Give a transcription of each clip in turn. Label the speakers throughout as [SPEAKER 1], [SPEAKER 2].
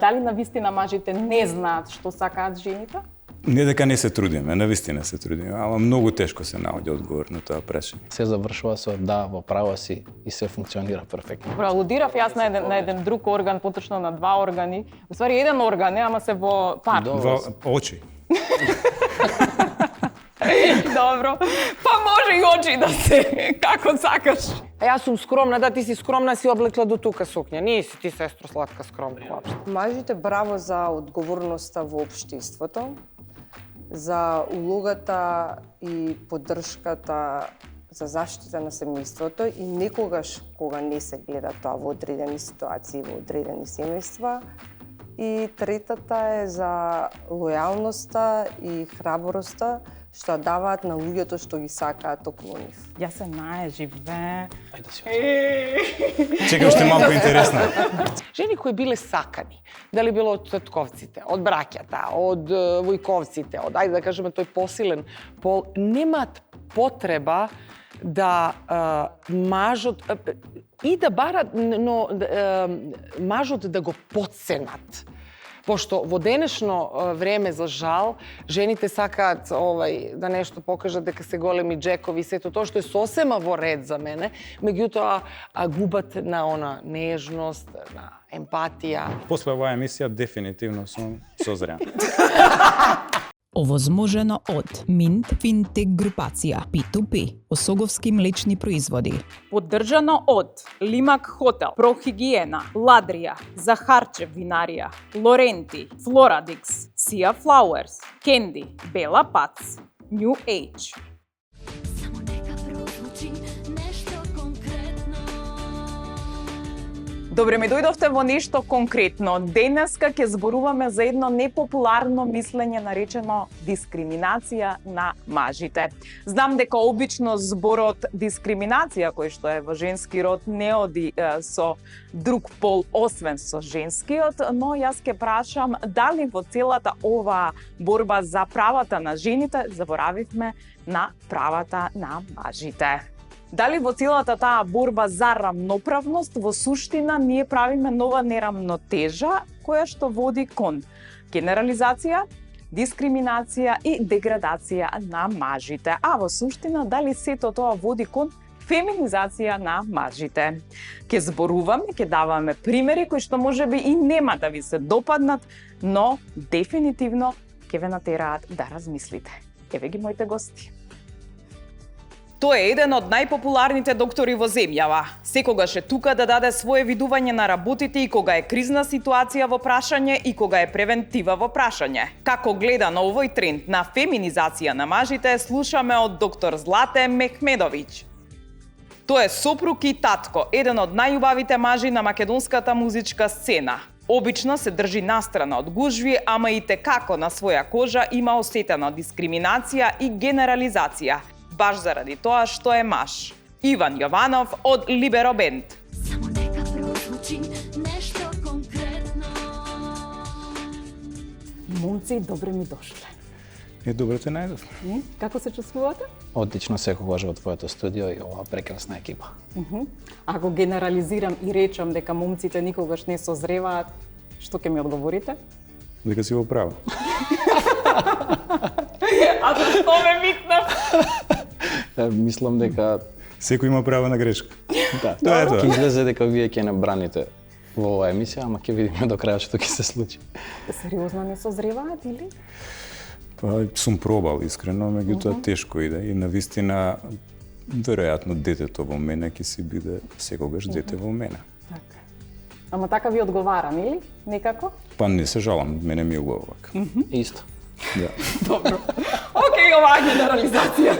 [SPEAKER 1] Дали навистина мажите не знаат што сакаат жените?
[SPEAKER 2] Не дека не се трудиме, навистина се трудиме, ама многу тешко се наоѓа одговор на тоа прашање.
[SPEAKER 3] Се завршува со да, во право си и се функционира перфектно.
[SPEAKER 1] Алудирав јас на еден друг орган, поточно на два органи. Уствари еден орган, ама се во пар.
[SPEAKER 2] Во очи.
[SPEAKER 1] Добро. Па може и очи да се, како сакаш.
[SPEAKER 4] Јас сум скромна, да, ти си скромна, си облекла до тука сукња. Не си ти, сестро, сладка скромна воопшто.
[SPEAKER 5] Мажите браво за одговорноста во општеството, за улогата и поддршката за заштита на семејството и некогаш кога не се гледа тоа во одредени ситуации, во одредени семејства. И третата е за лојалноста и храброста што даваат на луѓето што ги сакаат околу нив.
[SPEAKER 1] Јас се најживе.
[SPEAKER 3] Ајде си.
[SPEAKER 2] Чекам што е малку интересно.
[SPEAKER 4] Жени кои биле сакани, дали било од татковците, од браќата, од војковците, од, ајде да кажеме, тој посилен пол, немаат потреба да мажот и да барат, но мажот да го потценат. Пошто во денешно време, за жал, жените сакаат да нешто покажат дека се големи джекови, сето тоа што е сосема во ред за мене, меѓутоа губат на она нежност, на емпатија.
[SPEAKER 2] После оваа емисија дефинитивно сум созрян.
[SPEAKER 6] Овозможено од Mint Fintech групација P2P, Осоговски млечни производи.
[SPEAKER 1] Поддржано од Лимак Хотел, Прохигиена, Ладрија, Захарчев винарија, Лоренти, Флорадикс, Сија Флауерс, Кенди, Бела Пац, New Age. Добре, ме дојдовте во нешто конкретно. Денеска ќе зборуваме за едно непопуларно мислење наречено дискриминација на мажите. Знам дека обично зборот дискриминација, кој што е во женски род, не оди со друг пол освен со женскиот, но јас ќе прашам дали во целата оваа борба за правата на жените заборавивме на правата на мажите. Дали во целата таа борба за рамноправност во суштина ние правиме нова нерамнотежа која што води кон генерализација, дискриминација и деградација на мажите, а во суштина дали сето тоа води кон феминизација на мажите. Ке зборуваме, ке даваме примери кои што можеби и нема да ви се допаднат, но дефинитивно ке ве натераат да размислите. Еве ги моите гости. Тој е еден од најпопуларните доктори во земјава. Секогаш е тука да даде свое видување на работите и кога е кризна ситуација во прашање и кога е превентива во прашање. Како гледа на овој тренд на феминизација на мажите, слушаме од доктор Злате Мехмедовиќ. Тој е сопруг и татко, еден од најубавите мажи на македонската музичка сцена. Обично се држи настрана од гужви, ама и како на своја кожа има осетена дискриминација и генерализација, баш заради тоа што е маж. Иван Јованов од Либеро Бенд.
[SPEAKER 7] Само нека прозвучи нешто конкретно.
[SPEAKER 1] Момци, добре ми дошле.
[SPEAKER 2] Добро те најдов.
[SPEAKER 1] Како се чувствувате?
[SPEAKER 3] Одлично секогаш во твоето студио и оваа прекрасна екипа.
[SPEAKER 1] Ако генерализирам и речам дека момците никогаш не созреваат, што ќе ми одговорите?
[SPEAKER 2] Дека си во право.
[SPEAKER 1] А зашто ме викнав?
[SPEAKER 3] Мислам дека
[SPEAKER 2] Секој има право на грешка.
[SPEAKER 3] да,
[SPEAKER 2] Тоа е тоа.
[SPEAKER 3] ќе излезе дека вие ќе не браните во оваа емисија, ама ќе видиме до крајот што ќе се случи.
[SPEAKER 1] Сериозно не созреваат или?
[SPEAKER 2] Па сум пробал искрено, меѓутоа тешко иде и навистина веројатно детето во мене ќе си биде секогаш дете во мене.
[SPEAKER 1] Така. Ама така ви одговарам, или? Некако?
[SPEAKER 2] Па не се жалам, мене ми е убаво вака.
[SPEAKER 3] Исто.
[SPEAKER 2] Да.
[SPEAKER 1] Добро. Океј, оваа генерализација.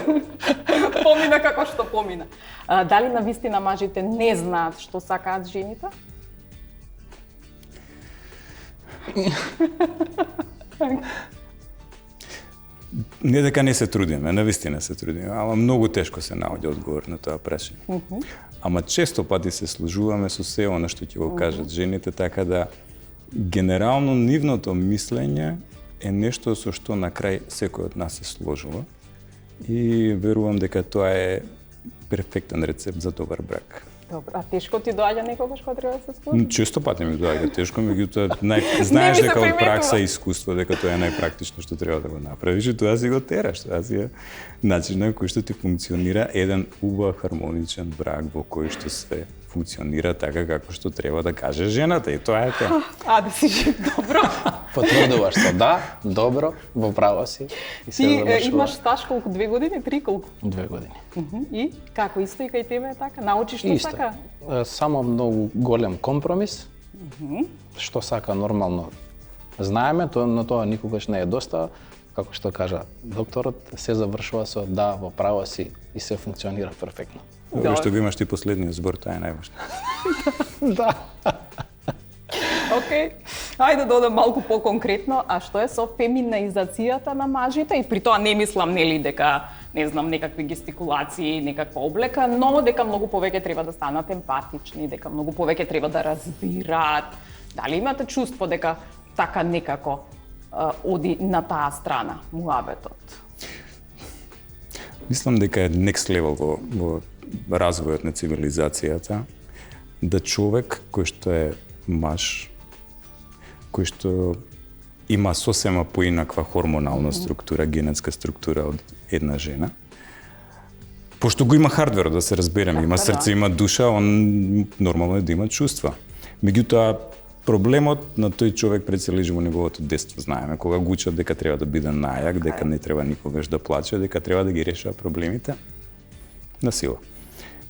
[SPEAKER 1] Помина како што помина. Дали навистина мажите не знаат што сакаат жените?
[SPEAKER 2] Не дека не се трудиме, навистина се трудиме, ама многу тешко се наоѓа одговор на тоа прашање. Ама често пати се сложуваме со се она што ќе го кажат жените, така да генерално нивното мислење е нешто со што на крај секој од нас се сложува и верувам дека тоа е перфектен рецепт за добар брак.
[SPEAKER 1] Добро, а тешко ти доаѓа некогаш кога треба да се спориш?
[SPEAKER 2] Често пати ми доаѓа тешко, меѓутоа знаеш
[SPEAKER 1] Не ми се
[SPEAKER 2] дека од
[SPEAKER 1] приметува.
[SPEAKER 2] пракса и искуство дека тоа е најпрактично што треба да го направиш и тоа си го тераш. Тоа си е начинот кој што ти функционира еден убав хармоничен брак во кој што све функционира така како што треба да каже жената и тоа е тоа.
[SPEAKER 1] А, да си жив, добро.
[SPEAKER 3] Потврдуваш со да, добро, во право си и се
[SPEAKER 1] Ти
[SPEAKER 3] завршува.
[SPEAKER 1] имаш стаж колку, 2 години, 3 колку?
[SPEAKER 3] 2 години.
[SPEAKER 1] И како исто и кај тебе е така? Научиш што
[SPEAKER 3] Исто.
[SPEAKER 1] сака?
[SPEAKER 3] Само многу голем компромис, што сака нормално. Знаеме, но тоа никогаш не е доста. Како што кажа докторот, се завршува со да, во право си и се функционира перфектно.
[SPEAKER 2] Ова што го имаш ти последниот збор, тоа е најважно.
[SPEAKER 3] Да.
[SPEAKER 1] Океј. Ајде да одам малку поконкретно, а што е со феминизацијата на мажите? И при тоа не мислам нели дека не знам некакви гестикулации, некаква облека, но дека многу повеќе треба да станат емпатични, дека многу повеќе треба да разбираат. Дали имате чувство дека така некако оди на таа страна муабетот?
[SPEAKER 2] Мислам дека е next level во развојот на цивилизацијата, да човек кој што е маж, кој што има сосема поинаква хормонална структура, генетска структура од една жена, пошто го има хардверот, да се разбереме, има срце, има душа, он нормално е да има чувства. Меѓутоа, проблемот на тој човек прецележи во неговото детство, знаеме, кога го учат дека треба да биде најак, дека не треба никогаш да плаче, дека треба да ги решава проблемите на сила.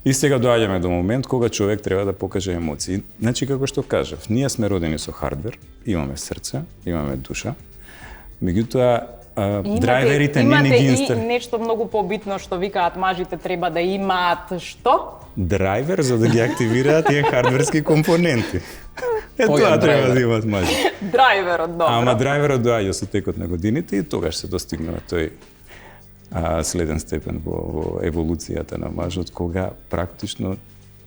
[SPEAKER 2] И сега доаѓаме до момент кога човек треба да покаже емоции. Значи, како што кажав, ние сме родени со хардвер, имаме срце, имаме душа, меѓутоа, драйверите не ни ги
[SPEAKER 1] Имате и нешто многу побитно што викаат мажите треба да имаат што?
[SPEAKER 2] драйвер за да ги активираат тие хардверски компоненти. Тоа
[SPEAKER 3] Појан
[SPEAKER 2] треба
[SPEAKER 3] драйвер.
[SPEAKER 2] да имаат мажи.
[SPEAKER 1] Драйверот, добро.
[SPEAKER 2] Ама драйверот доаѓа со текот на годините и тогаш се достигнува тој следен степен во еволуцијата на мажот, кога практично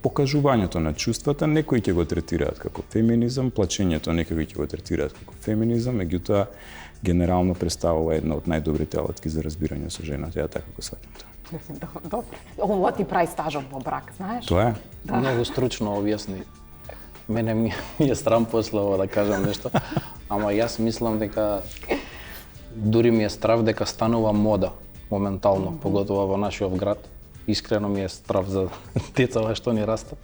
[SPEAKER 2] покажувањето на чувствата некои ќе го третираат како феминизам, плачењето некои ќе го третираат како феминизам, меѓутоа генерално представува една од најдобрите алатки за разбирање со жената, ја така го сваќам тоа.
[SPEAKER 1] Добро. Ова ти прави стажот во брак, знаеш?
[SPEAKER 2] Тоа е.
[SPEAKER 3] Многу стручно објасни. Мене ми е срам после ова да кажам нешто, ама јас мислам дека дури ми е страв дека станува мода моментално, поготово во нашиот град. Искрено ми е страв за децава што ни растат.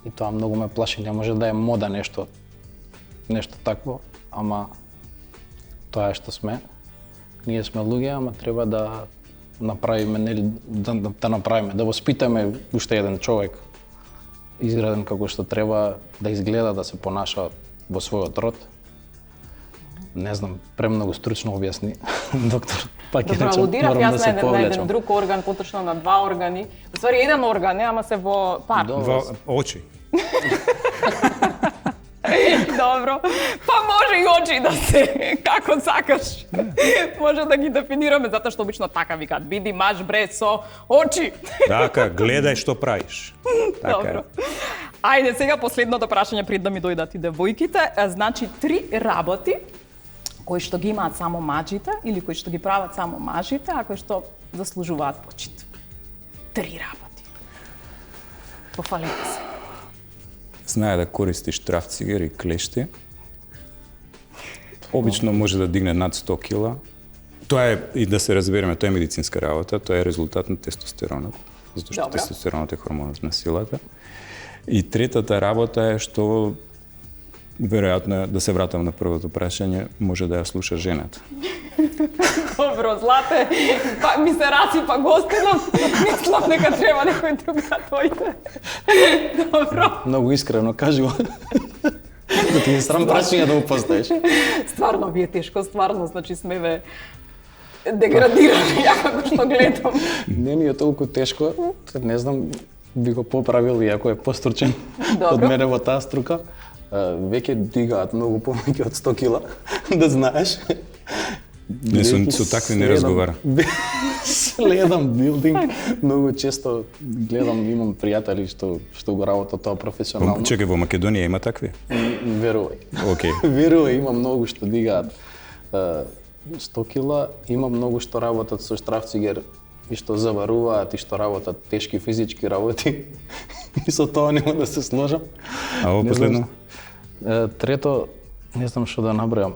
[SPEAKER 3] И тоа многу ме плаши, не може да е мода нешто такво, ама тоа е што сме. Ние сме луѓе, ама треба да направиме, нели, да направиме, да воспитаме уште еден човек изграден како што треба да изгледа, да се понаша во својот род. Не знам, премногу стручно објасни доктор. Пак
[SPEAKER 1] Добро,
[SPEAKER 3] речем,
[SPEAKER 1] алудирав
[SPEAKER 3] морам
[SPEAKER 1] јас
[SPEAKER 3] да се
[SPEAKER 1] на
[SPEAKER 3] повлечам.
[SPEAKER 1] еден друг орган, поточно на 2 органи. Во ствари еден орган, ама се во пар.
[SPEAKER 3] Добро.
[SPEAKER 2] Очи.
[SPEAKER 1] Добро. Па може и очи да се, како сакаш. Може да ги дефинираме, затоа што обично така викаат, биди маж бре со очи.
[SPEAKER 2] Така, гледај што правиш. Така
[SPEAKER 1] Добро.
[SPEAKER 2] е.
[SPEAKER 1] Ајде сега последното прашање пред да ми дојдат и девојките. Значи 3 работи кои што ги имаат само мажите или кои што ги прават само мажите, а кои што заслужуваат почит. 3 работи. Пофалете се.
[SPEAKER 2] Знае да користиш трафцигер и клешти. Обично може да дигне над 100 кила. Тоа е, и да се разбереме, тоа е медицинска работа, тоа е резултат на тестостеронот, затоа што
[SPEAKER 1] Добро.
[SPEAKER 2] тестостеронот е хормонот на силата. И третата работа е што веројатно да се вратам на првото прашање, може да ја слуша жената.
[SPEAKER 1] Добро, Злате, па ми се расипа гостинот. Мислам дека треба некој друг да дојде. Добро.
[SPEAKER 3] Многу искрено кажи го. Да ти е срам прашање да го поставиш.
[SPEAKER 1] Стварно ви е тешко, стварно, значи сме ве деградирали, ја како што гледам.
[SPEAKER 3] Не ми е толку тешко, не знам, би го поправил иако е постручен
[SPEAKER 1] Добро.
[SPEAKER 3] од мене во таа струка. Веќе дигаат многу повеќе од 100 кила, да знаеш.
[SPEAKER 2] Не, со такви не разговара.
[SPEAKER 3] Следам билдинг, многу често гледам, имам пријатели што го работат тоа професионално.
[SPEAKER 2] Чекај, во Македонија има такви?
[SPEAKER 3] Верувај.
[SPEAKER 2] Океј.
[SPEAKER 3] Верувај, има многу што дигаат 100 кила, има многу што работат со штрафцигер и што заваруваат, и што работат тешки физички работи. И со тоа нема да се сложам.
[SPEAKER 2] А ово
[SPEAKER 3] Не знам
[SPEAKER 2] последно?
[SPEAKER 3] Трето, не знам што да набројам.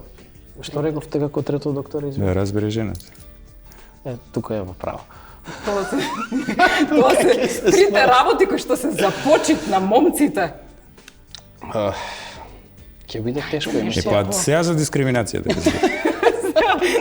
[SPEAKER 3] Што рековте како трето, доктор? Извини?
[SPEAKER 2] Да разбере жената.
[SPEAKER 3] Тука е во право.
[SPEAKER 1] Тоа се трите работи кои што се започит на момците.
[SPEAKER 3] Ќе биде тешко
[SPEAKER 2] Е,
[SPEAKER 3] емисија.
[SPEAKER 2] па сега за дискриминацијата.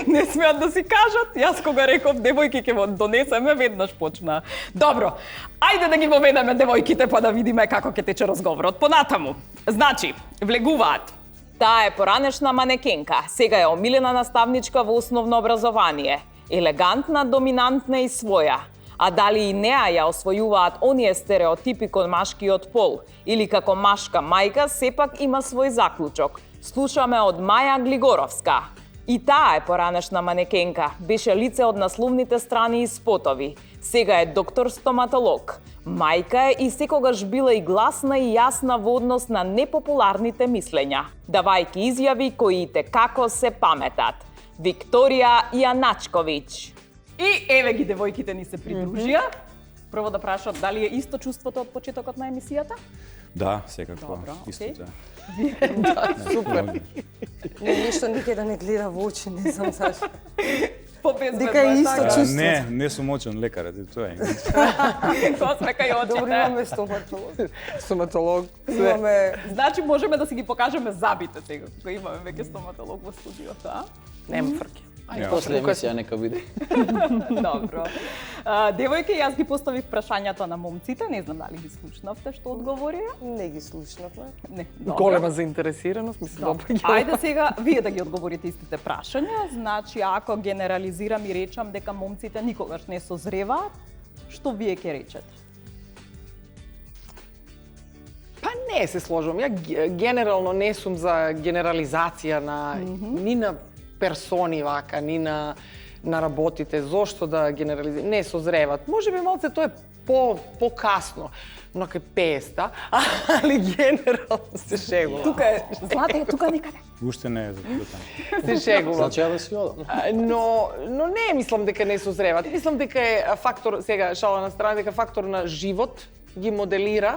[SPEAKER 1] Не смеат да си кажат. Јас кога реков девојки ќе го донесеме, веднаш почна. Добро, ајде да ги воведеме девојките па да видиме како ќе тече разговорот. Понатаму. Значи, влегуваат. Таа е поранешна манекенка, сега е омилена наставничка во основно образование. Елегантна, доминантна и своја. А дали и неа ја освојуваат оние стереотипи кон машкиот пол или како машка мајка, сепак има свој заклучок. Слушаме од Маја Глигоровска. И таа е поранешна манекенка, беше лице од насловните страни и спотови. Сега е доктор стоматолог. Мајка е и секогаш била и гласна и јасна во однос на непопуларните мислења, давајќи изјави кои и како се паметат. Викторија Јаначковиќ. И еве ги девојките ни се придружија. Прво да прашат дали е исто чувството од почетокот на емисијата?
[SPEAKER 2] Да, секако.
[SPEAKER 1] Добро,
[SPEAKER 2] Исто
[SPEAKER 1] окей.
[SPEAKER 2] да.
[SPEAKER 4] Супер.
[SPEAKER 5] Нешто никај да не гледа во очи, не знам зашто.
[SPEAKER 1] Побезбедно
[SPEAKER 5] Дека е исто
[SPEAKER 1] така.
[SPEAKER 5] чувство.
[SPEAKER 2] Не сум очен лекарот, и тоа е.
[SPEAKER 1] Тоа смека и
[SPEAKER 5] Добро,
[SPEAKER 1] очите.
[SPEAKER 5] имаме стоматолог.
[SPEAKER 4] Стоматолог.
[SPEAKER 5] Имаме
[SPEAKER 1] Значи можеме да си ги покажеме забите сега, кога имаме веќе стоматолог во студиото, а?
[SPEAKER 4] Нема фрки.
[SPEAKER 3] Ај, после емисија нека биде.
[SPEAKER 1] Добро. Девојки, јас ги поставив прашањата на момците, не знам дали ги слушнавте што одговорија.
[SPEAKER 5] не ги слушнавме.
[SPEAKER 1] Не, добро.
[SPEAKER 4] Голема заинтересираност, ми се допаѓа.
[SPEAKER 1] Ајде сега вие да ги одговорите истите прашања. Значи, ако генерализирам и речам дека момците никогаш не созреваат, што вие ќе речете?
[SPEAKER 4] Па не се сложувам. Ја генерално не сум за генерализација на ни на персони вака, ни на работите. Зошто да генерализирам? Не созреват. Може би малце тоа е покасно, но кај 50, али генерално се шегува.
[SPEAKER 1] Тука е, Злате, тука некаде.
[SPEAKER 2] Уште не е за тоа.
[SPEAKER 4] Се шегува.
[SPEAKER 3] Значи ја да си одам.
[SPEAKER 4] Но не мислам дека не созреват. Мислам дека е фактор, сега шала на страна, дека фактор на живот ги моделира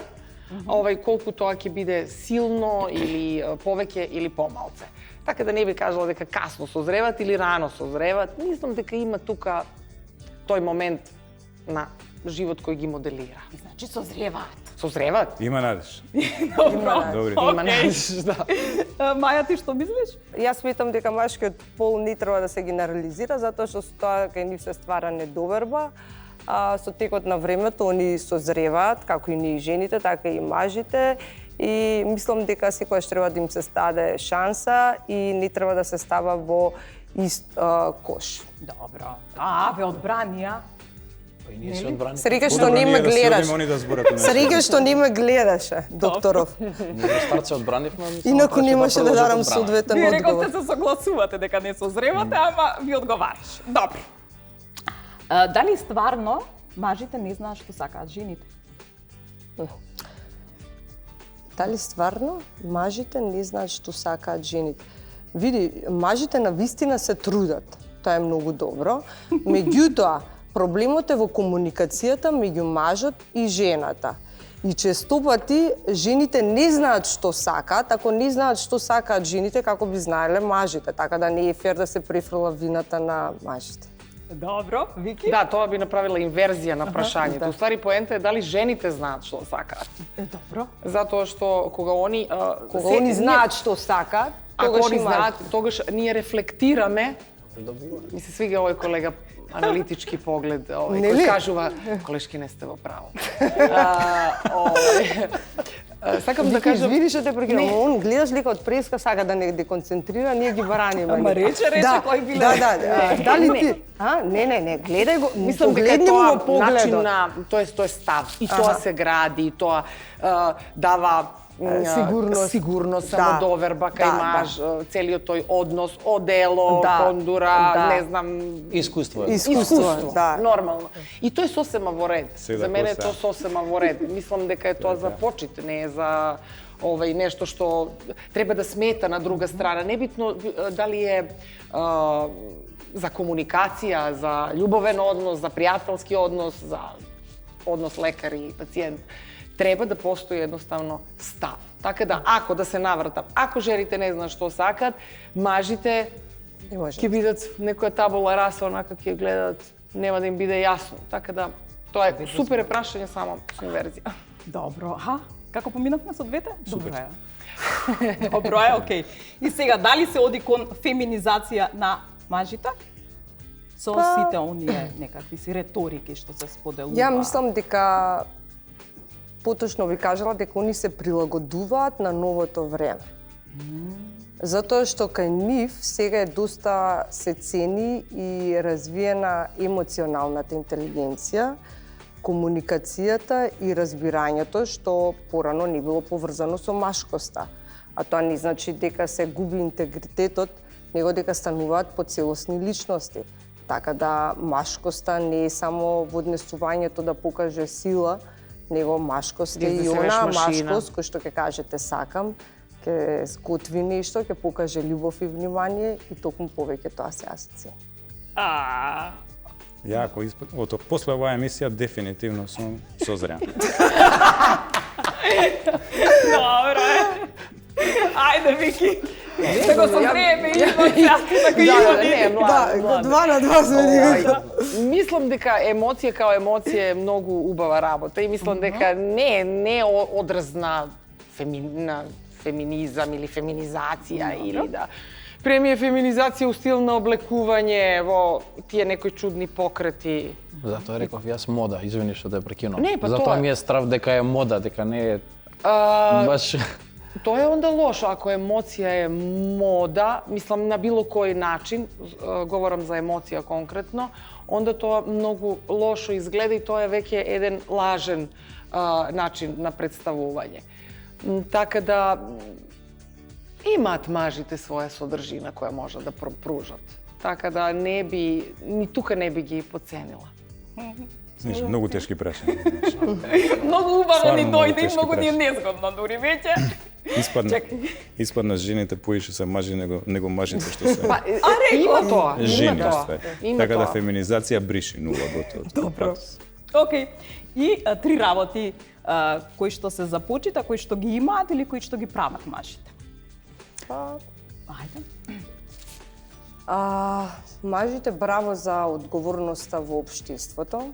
[SPEAKER 4] колку тоа ќе биде силно или повеќе или помалце. Така да не би кажала дека касно созреват или рано созреват. Мислам дека има тука тој момент на живот кој ги моделира.
[SPEAKER 1] Значи созреваат.
[SPEAKER 4] Созреват?
[SPEAKER 2] Има надеж.
[SPEAKER 1] Добро.
[SPEAKER 2] Добри.
[SPEAKER 4] Има
[SPEAKER 1] Окей.
[SPEAKER 4] надеж, да.
[SPEAKER 1] Маја, ти што мислиш?
[SPEAKER 5] Јас сметам дека машкиот пол не треба да се генерализира, затоа што со тоа кај нив се ствара недоверба. Со текот на времето они созреваат, како и ние жените, така и мажите. И мислам дека секогаш треба да им се даде шанса и не треба да се става во ист кош.
[SPEAKER 1] Добро. Ве одбранија.
[SPEAKER 3] Па и ние се одбрани.
[SPEAKER 5] Среќа што
[SPEAKER 2] Подобро
[SPEAKER 5] не ме
[SPEAKER 2] ние да се
[SPEAKER 5] гледаш.
[SPEAKER 2] одиме, они да зборат у нас.
[SPEAKER 5] Среќа што не ме гледаше, докторов.
[SPEAKER 3] Ние до старт се одбранивме, мислам.
[SPEAKER 5] Инаку немаше да дарам соодветен
[SPEAKER 1] Вие
[SPEAKER 5] одговор.
[SPEAKER 1] рековте се согласувате дека не созревате, ама ви одговараш. Добро. Дали стварно мажите не знаат што сакаат жените?
[SPEAKER 5] Дали стварно мажите не знаат што сакаат жените? Види, мажите на вистина се трудат. Тоа е многу добро. Меѓутоа, проблемот е во комуникацијата меѓу мажот и жената. И често пати жените не знаат што сакаат, ако не знаат што сакаат жените, како би знаеле мажите, така да не е фер да се префрла вината на мажите.
[SPEAKER 1] Добро, Вики?
[SPEAKER 4] Да, тоа би направила инверзија на прашањето. Уствари поента е дали жените знаат што сакаат.
[SPEAKER 1] Добро.
[SPEAKER 4] Затоа што кога они
[SPEAKER 5] Кога они знаат што сакаат,
[SPEAKER 4] ако
[SPEAKER 5] тогаш
[SPEAKER 4] они
[SPEAKER 5] и
[SPEAKER 4] знаат,
[SPEAKER 5] мажите.
[SPEAKER 4] тогаш ние рефлектираме. Ми се свига овој колега аналитички поглед,
[SPEAKER 5] Нели?
[SPEAKER 4] кој кажува, колешки не сте во право. Сакам да кажам...
[SPEAKER 5] Извини што те прекинам, он гледаш лика од преска сака да не деконцентрира, ние ги бараниме.
[SPEAKER 1] Ама рече, кој биле.
[SPEAKER 5] Да. Дали ти? Не, гледај го,
[SPEAKER 4] Мислам дека
[SPEAKER 5] погледни
[SPEAKER 4] тоа
[SPEAKER 5] му во
[SPEAKER 4] начин
[SPEAKER 5] погледот.
[SPEAKER 4] на тој е став и тоа се гради, и тоа дава сигурност, самодоверба кај маж, целиот тој однос, одело, кондура, не знам,
[SPEAKER 3] Искуство.
[SPEAKER 5] Искуство, да.
[SPEAKER 4] нормално. И тоа е сосема во ред.
[SPEAKER 2] Се
[SPEAKER 4] За
[SPEAKER 2] да
[SPEAKER 4] мене е
[SPEAKER 2] коса.
[SPEAKER 4] тоа сосема во ред. Мислам дека е тоа за почит, не е за нешто што треба да смета на друга страна. Небитно дали е за комуникација, за љубовен однос, за пријателски однос, за однос лекар и пациент, треба да постои едноставно став. Така да, ако да се навртам, ако жените не знаат што сакат, мажите
[SPEAKER 5] Не може.
[SPEAKER 4] ќе бидат некоја табула раса, онака ќе гледат, нема да им биде јасно. Така да, тоа е супер прашање, само со инверзија.
[SPEAKER 1] Добро, аха. Како поминавме со двете? Добро е. Добро е, окей. И сега, дали се оди кон феминизација на мажите? Со сите оние некакви си реторики што се споделува.
[SPEAKER 5] Ја мислам дека поточно ви кажала дека они се прилагодуваат на новото време. Затоа што кај нив сега е доста се цени и развиена емоционалната интелигенција, комуникацијата и разбирањето, што порано не било поврзано со машкоста. А тоа не значи дека се губи интегритетот, него дека стануваат поцелосни личности. Така да машкоста не е само во однесувањето да покаже сила, него машкост е
[SPEAKER 4] Да
[SPEAKER 5] и
[SPEAKER 4] се
[SPEAKER 5] она
[SPEAKER 4] беше машина.
[SPEAKER 5] машкост кој што ќе кажете сакам, ќе сготви нешто, ќе покаже љубов и внимание и токму повеќе тоа се цени.
[SPEAKER 2] Јако, ото после оваа емисија дефинитивно сум созрян.
[SPEAKER 1] Добро е. Ајде, Вики. Сега со време идва така
[SPEAKER 4] не, млад.
[SPEAKER 5] 2 на 2 сме
[SPEAKER 4] Мислам дека емоција као емоција е многу убава работа и мислам дека не одраз на феминизам или феминизација или да премие феминизација у стил на облекување во тие некои чудни покрети.
[SPEAKER 3] Затоа реков јас мода, извини што те прекинувам.
[SPEAKER 4] Не, па
[SPEAKER 3] Затоа
[SPEAKER 4] тоа-
[SPEAKER 3] ми е страв дека е мода, дека не е баш
[SPEAKER 4] Тоа е онда лошо, ако емоција е мода, мислам на било кој начин, говорам за емоција конкретно, онда тоа многу лошо изгледа и тоа е веќе еден лажен начин на представување. Така да имаат мажите своја содржина која може да пружат. Така да ни тука не би ги поценила.
[SPEAKER 2] Знаеш, многу тешки прашања.
[SPEAKER 1] Многу убаво
[SPEAKER 2] Стварно
[SPEAKER 1] ни
[SPEAKER 2] многу
[SPEAKER 1] дојде и
[SPEAKER 2] тешки
[SPEAKER 1] многу ни е
[SPEAKER 2] прашања.
[SPEAKER 1] незгодно дури веќе.
[SPEAKER 2] Испадна жените поише се мажи него мажите што се
[SPEAKER 4] Па, има тоа,
[SPEAKER 2] жени
[SPEAKER 4] има тоа.
[SPEAKER 2] ствари.
[SPEAKER 4] Има
[SPEAKER 2] Така да
[SPEAKER 4] тоа.
[SPEAKER 2] феминизација бриши нула готово.
[SPEAKER 1] Добро. Океј. И три работи кои што се започита, кои што ги имаат или кои што ги прават мажите. Ајде.
[SPEAKER 5] Мажите браво за одговорноста во општеството,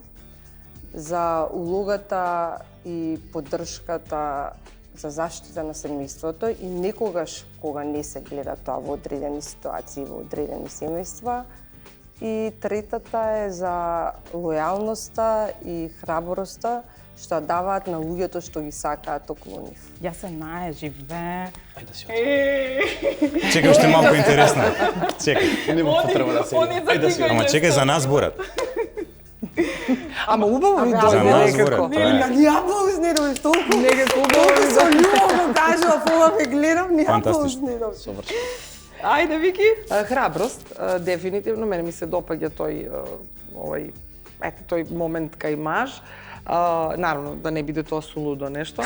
[SPEAKER 5] за улогата и поддршката за заштита на семејството и некогаш кога не се гледа тоа во одредени ситуации, во одредени семејства. И третата е за лојалноста и храброста што даваат на луѓето што ги сакаат околу нив.
[SPEAKER 1] Јас се најживе.
[SPEAKER 3] Ајде си
[SPEAKER 2] Чекај, уште малку интересно. Чекај.
[SPEAKER 3] Нема потреба да се иде.
[SPEAKER 2] Ама чекај, за нас зборат.
[SPEAKER 4] Ама убаво ми
[SPEAKER 2] За
[SPEAKER 4] дојде
[SPEAKER 2] нас
[SPEAKER 4] некако.
[SPEAKER 2] зборат. Тоа е.
[SPEAKER 5] Ја узнедовиш толку.
[SPEAKER 4] Некако убаво
[SPEAKER 5] Толку
[SPEAKER 4] ми
[SPEAKER 5] со
[SPEAKER 4] дојде.
[SPEAKER 5] љубов го кажува, ова ве гледам, ја
[SPEAKER 2] Фантастично.
[SPEAKER 5] узнедовиш.
[SPEAKER 3] Совршено.
[SPEAKER 1] Ајде, Вики.
[SPEAKER 4] Храброст, дефинитивно, мене ми се допаѓа тој момент кај маж. Наравно, да не биде тоа сулудо нешто.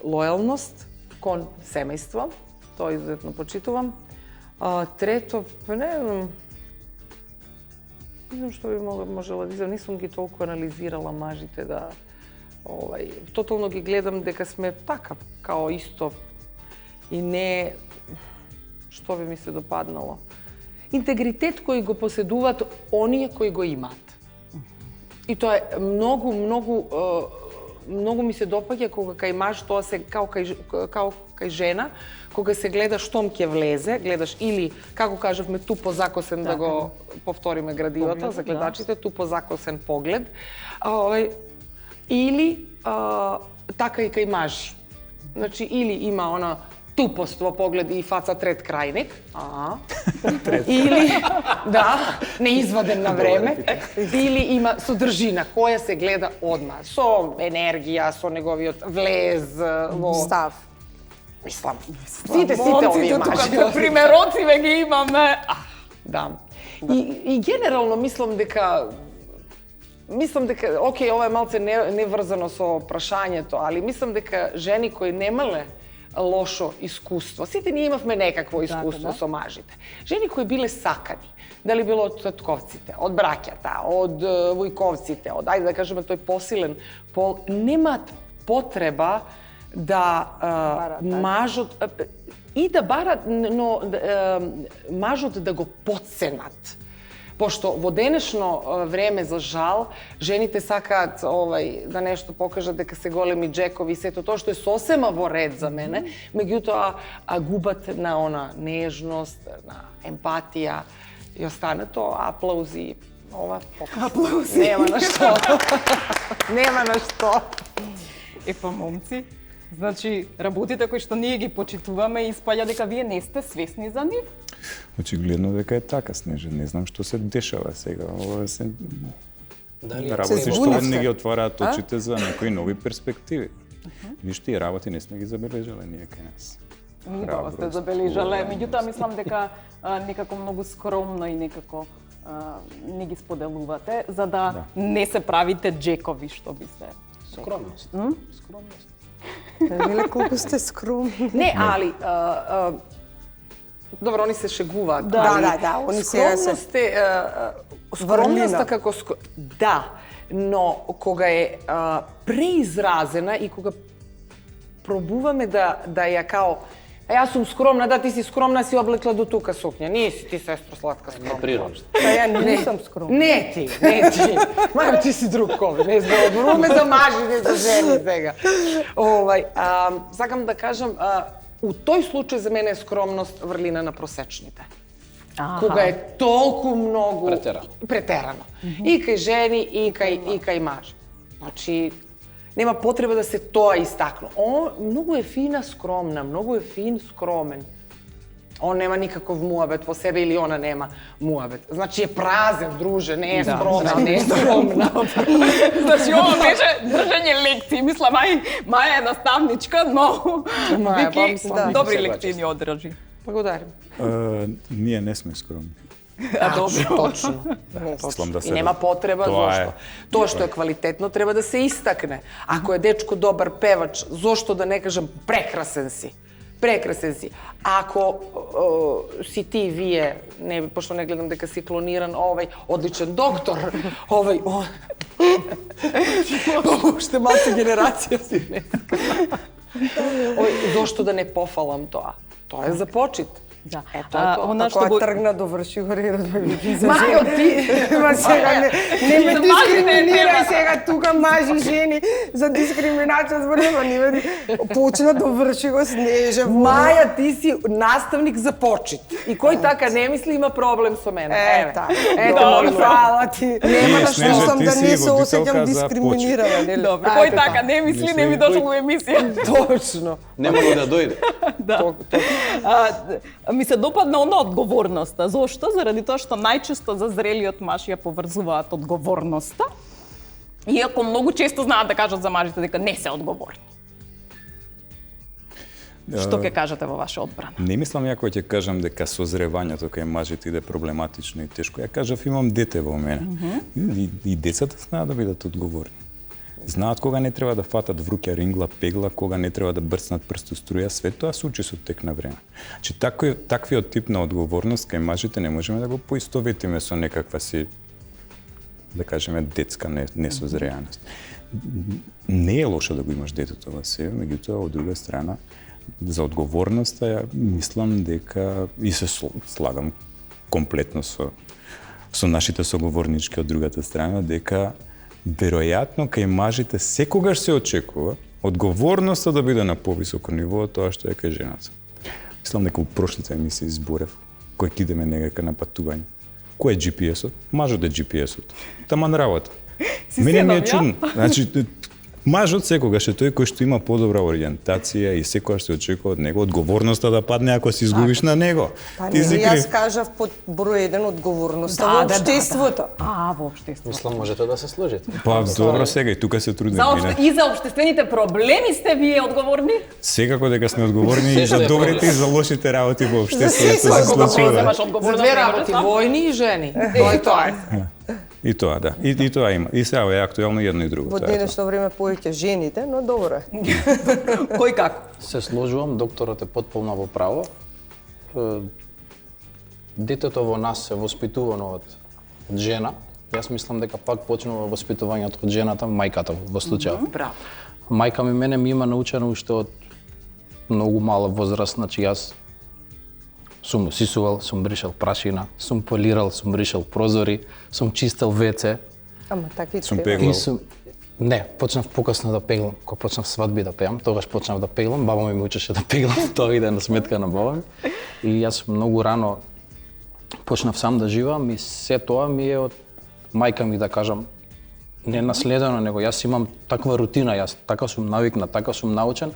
[SPEAKER 4] Лојалност кон семејство, тоа изуzetно почитувам. Трето, не знам што би можела да изам, нисум ги толку анализирала мажите да тотално ги гледам дека сме така, као исто и не што би ми се допаднало. Интегритет кој го поседуваат оние кои го имаат. И тоа е многу ми се допаѓа кога кај маж тоа се као кај жена, кога се гледа штом ќе влезе, гледаш или како кажавме тупо закосен да го повториме градивото за гледачите, тупо закосен поглед. Или така и кај маж. Значи или има она тупост во поглед и фаца трет крајник. Или, да, неизваден на време. Или има содржина која се гледа одма. Со енергија, со неговиот влез во...
[SPEAKER 5] Став.
[SPEAKER 4] Мислам, сите овие мажи.
[SPEAKER 1] Тука примероци ве ги имаме.
[SPEAKER 4] Да. И генерално мислам дека, окей, ова е малце не врзано со прашањето, али мислам дека жени кои немале лошо искуство. Сите ние имавме некакво искуство со мажите. Жени кои биле сакани, дали било од татковците, од браќата, од војковците, од, ајде да кажеме, тој посилен пол, немаат потреба да мажот и да барат, но мажот да го потценат. Пошто во денешно време, за жал, жените сакаат да нешто покажат дека се големи джекови, сето тоа што е сосема во ред за мене, меѓутоа губат на она нежност, на емпатија и останато аплаузи. Аплаузи. Нема на што. Нема на што.
[SPEAKER 1] Епа, момци, значи, работите кои што ние ги почитуваме, испаѓа дека вие не сте свесни за нив?
[SPEAKER 2] Очигледно дека е така, Снежа. Не знам што се дешава сега. Ова се работи што не ги отвараат очите за некои нови перспективи. Виж, тие работи не сме ги забележале ние кај нас.
[SPEAKER 1] Убаво сте забележале, меѓутоа мислам дека некако многу скромно и некако не ги споделувате, за да не се правите джекови, што би се.
[SPEAKER 3] Скромност. Скромност.
[SPEAKER 5] Веле колку сте скромни.
[SPEAKER 4] Не, али добро, они се шегуваат.
[SPEAKER 5] Да, они сега се
[SPEAKER 4] скромноста како да, но кога е преизразена и кога пробуваме да ја као јас сум скромна, да, ти си скромна, си облекла до тука сукња. Не си ти, сестро сладка, скромна.
[SPEAKER 3] Природно.
[SPEAKER 5] Па ја не сум скромна.
[SPEAKER 4] Не ти. Мајо, ти си друг кој. Не зборуваме за мажи, не за жени сега. Сакам да кажам, у тој случај за мене е скромност врлина на просечните. Кога е толку многу претерано. И кај жени, и кај мажи. Значи, нема потреба да се тоа истакну. Многу е фина скромна, многу е фин скромен. Он нема никаков муабет во себе или она нема муабет. Значи е празен, друже, не е скромен, не е скромна.
[SPEAKER 1] Значи, ова беше држање лекции. Мислам, Маја е наставничка, но Вики добри лекции ни одржи.
[SPEAKER 4] Благодарим.
[SPEAKER 2] Ние не сме скромни.
[SPEAKER 4] Точно. И нема потреба, зошто? Тоа што е квалитетно треба да се истакне. Ако е дечко добар певач, зошто да не кажам прекрасен си? Прекрасен си. Ако си ти, вие, пошто не гледам дека си клониран, одличен доктор, уште малце генерација си не. Зошто да не пофалам тоа? Тоа е за почит.
[SPEAKER 1] Да.
[SPEAKER 5] Ако тргна доврши го редот за жени.
[SPEAKER 4] Мајо, ти!
[SPEAKER 5] Сега не ме дискриминирај сега тука мажи жени за дискриминација зборува не ме почна доврши го Снежа.
[SPEAKER 4] Маја, ти си наставник за почит. И кој така не мисли има проблем со мене.
[SPEAKER 5] Ето, фала ти. Нема да што сум да не се осеќам дискриминирана, нели?
[SPEAKER 1] Добро, кој така не мисли, не ми дошло во емисија.
[SPEAKER 4] Точно.
[SPEAKER 3] Не мога да дојде.
[SPEAKER 1] Ми се допадна она одговорноста. Зошто? Заради тоа што најчесто зазрелиот маж ја поврзуваат одговорноста, иако многу често знаат да кажат за мажите дека не се одговорни. Што ќе кажете во ваша одбрана?
[SPEAKER 2] Не мислам ја кога ќе кажам дека созревањето кај мажите иде проблематично и тешко. Ја кажав, имам дете во мене. И децата знаат да бидат одговорни. Знаат кога не треба да фатат вруќа рингла, пегла, кога не треба да брцнат прст у струја, све тоа се учи со тек на време. Че таквиот тип на одговорност кај мажите не можеме да го поистоветиме со некаква си, да кажеме, детска несозреаност. Не е лошо да го имаш детето во себе, меѓутоа од друга страна за одговорноста ја мислам дека и се слагам комплетно со нашите соговорнички од другата страна дека веројатно кај мажите секогаш се очекува одговорноста да биде на повисоко ниво од тоа што е кај жената. Мислам дека во прошлите емисии зборев кој ќе идеме некака на патување. Кој е GPS-от? Мажот е GPS-от. Таман работа. Мене ми е чудно. Значи, мажот секогаш е тој кој што има подобра ориентација и секогаш се очекува од него одговорноста да падне ако се изгубиш на него.
[SPEAKER 5] Па не, јас кажав под број 1 одговорноста во општеството.
[SPEAKER 1] Во општеството.
[SPEAKER 3] Мислам, можете да се сложите.
[SPEAKER 2] Па добро, сега и тука се трудиме.
[SPEAKER 1] И за општествените проблеми сте вие одговорни?
[SPEAKER 2] Секако дека сме одговорни и за добрите и за лошите работи во општеството се случува.
[SPEAKER 4] За две работи, војни и жени. Тоа е тоа.
[SPEAKER 2] И тоа, да. И тоа има. И сега е актуелно едно и друго.
[SPEAKER 5] Во
[SPEAKER 2] тоа е тоа.
[SPEAKER 5] денешно време повеќе жените, но добро е.
[SPEAKER 1] Кој како?
[SPEAKER 3] Се сложувам, докторот е потполно во право. Детето во нас е воспитувано од жена. Јас мислам дека пак почнува воспитувањето од жената, мајката во случајот.
[SPEAKER 1] Браво.
[SPEAKER 3] Мајка мене ми има научено уште од многу мала возраст, значи јас сум сисувал, сум бришал прашина, сум полирал, сум бришал прозори, сум чистел WC.
[SPEAKER 5] Ама така и
[SPEAKER 2] Сум
[SPEAKER 5] треба.
[SPEAKER 2] пеглал.
[SPEAKER 3] И сум... Не, почнав покасно да пеглам. Кога почнав свадби да пеам, тогаш почнав да пеглам. Баба ми учеше да пеглам, тоа иде на сметка на баба ми. И јас многу рано почнав сам да живеам и се тоа ми е од мајка ми, да кажам, не наследено, него јас имам таква рутина, јас така сум навикнат, така сум научен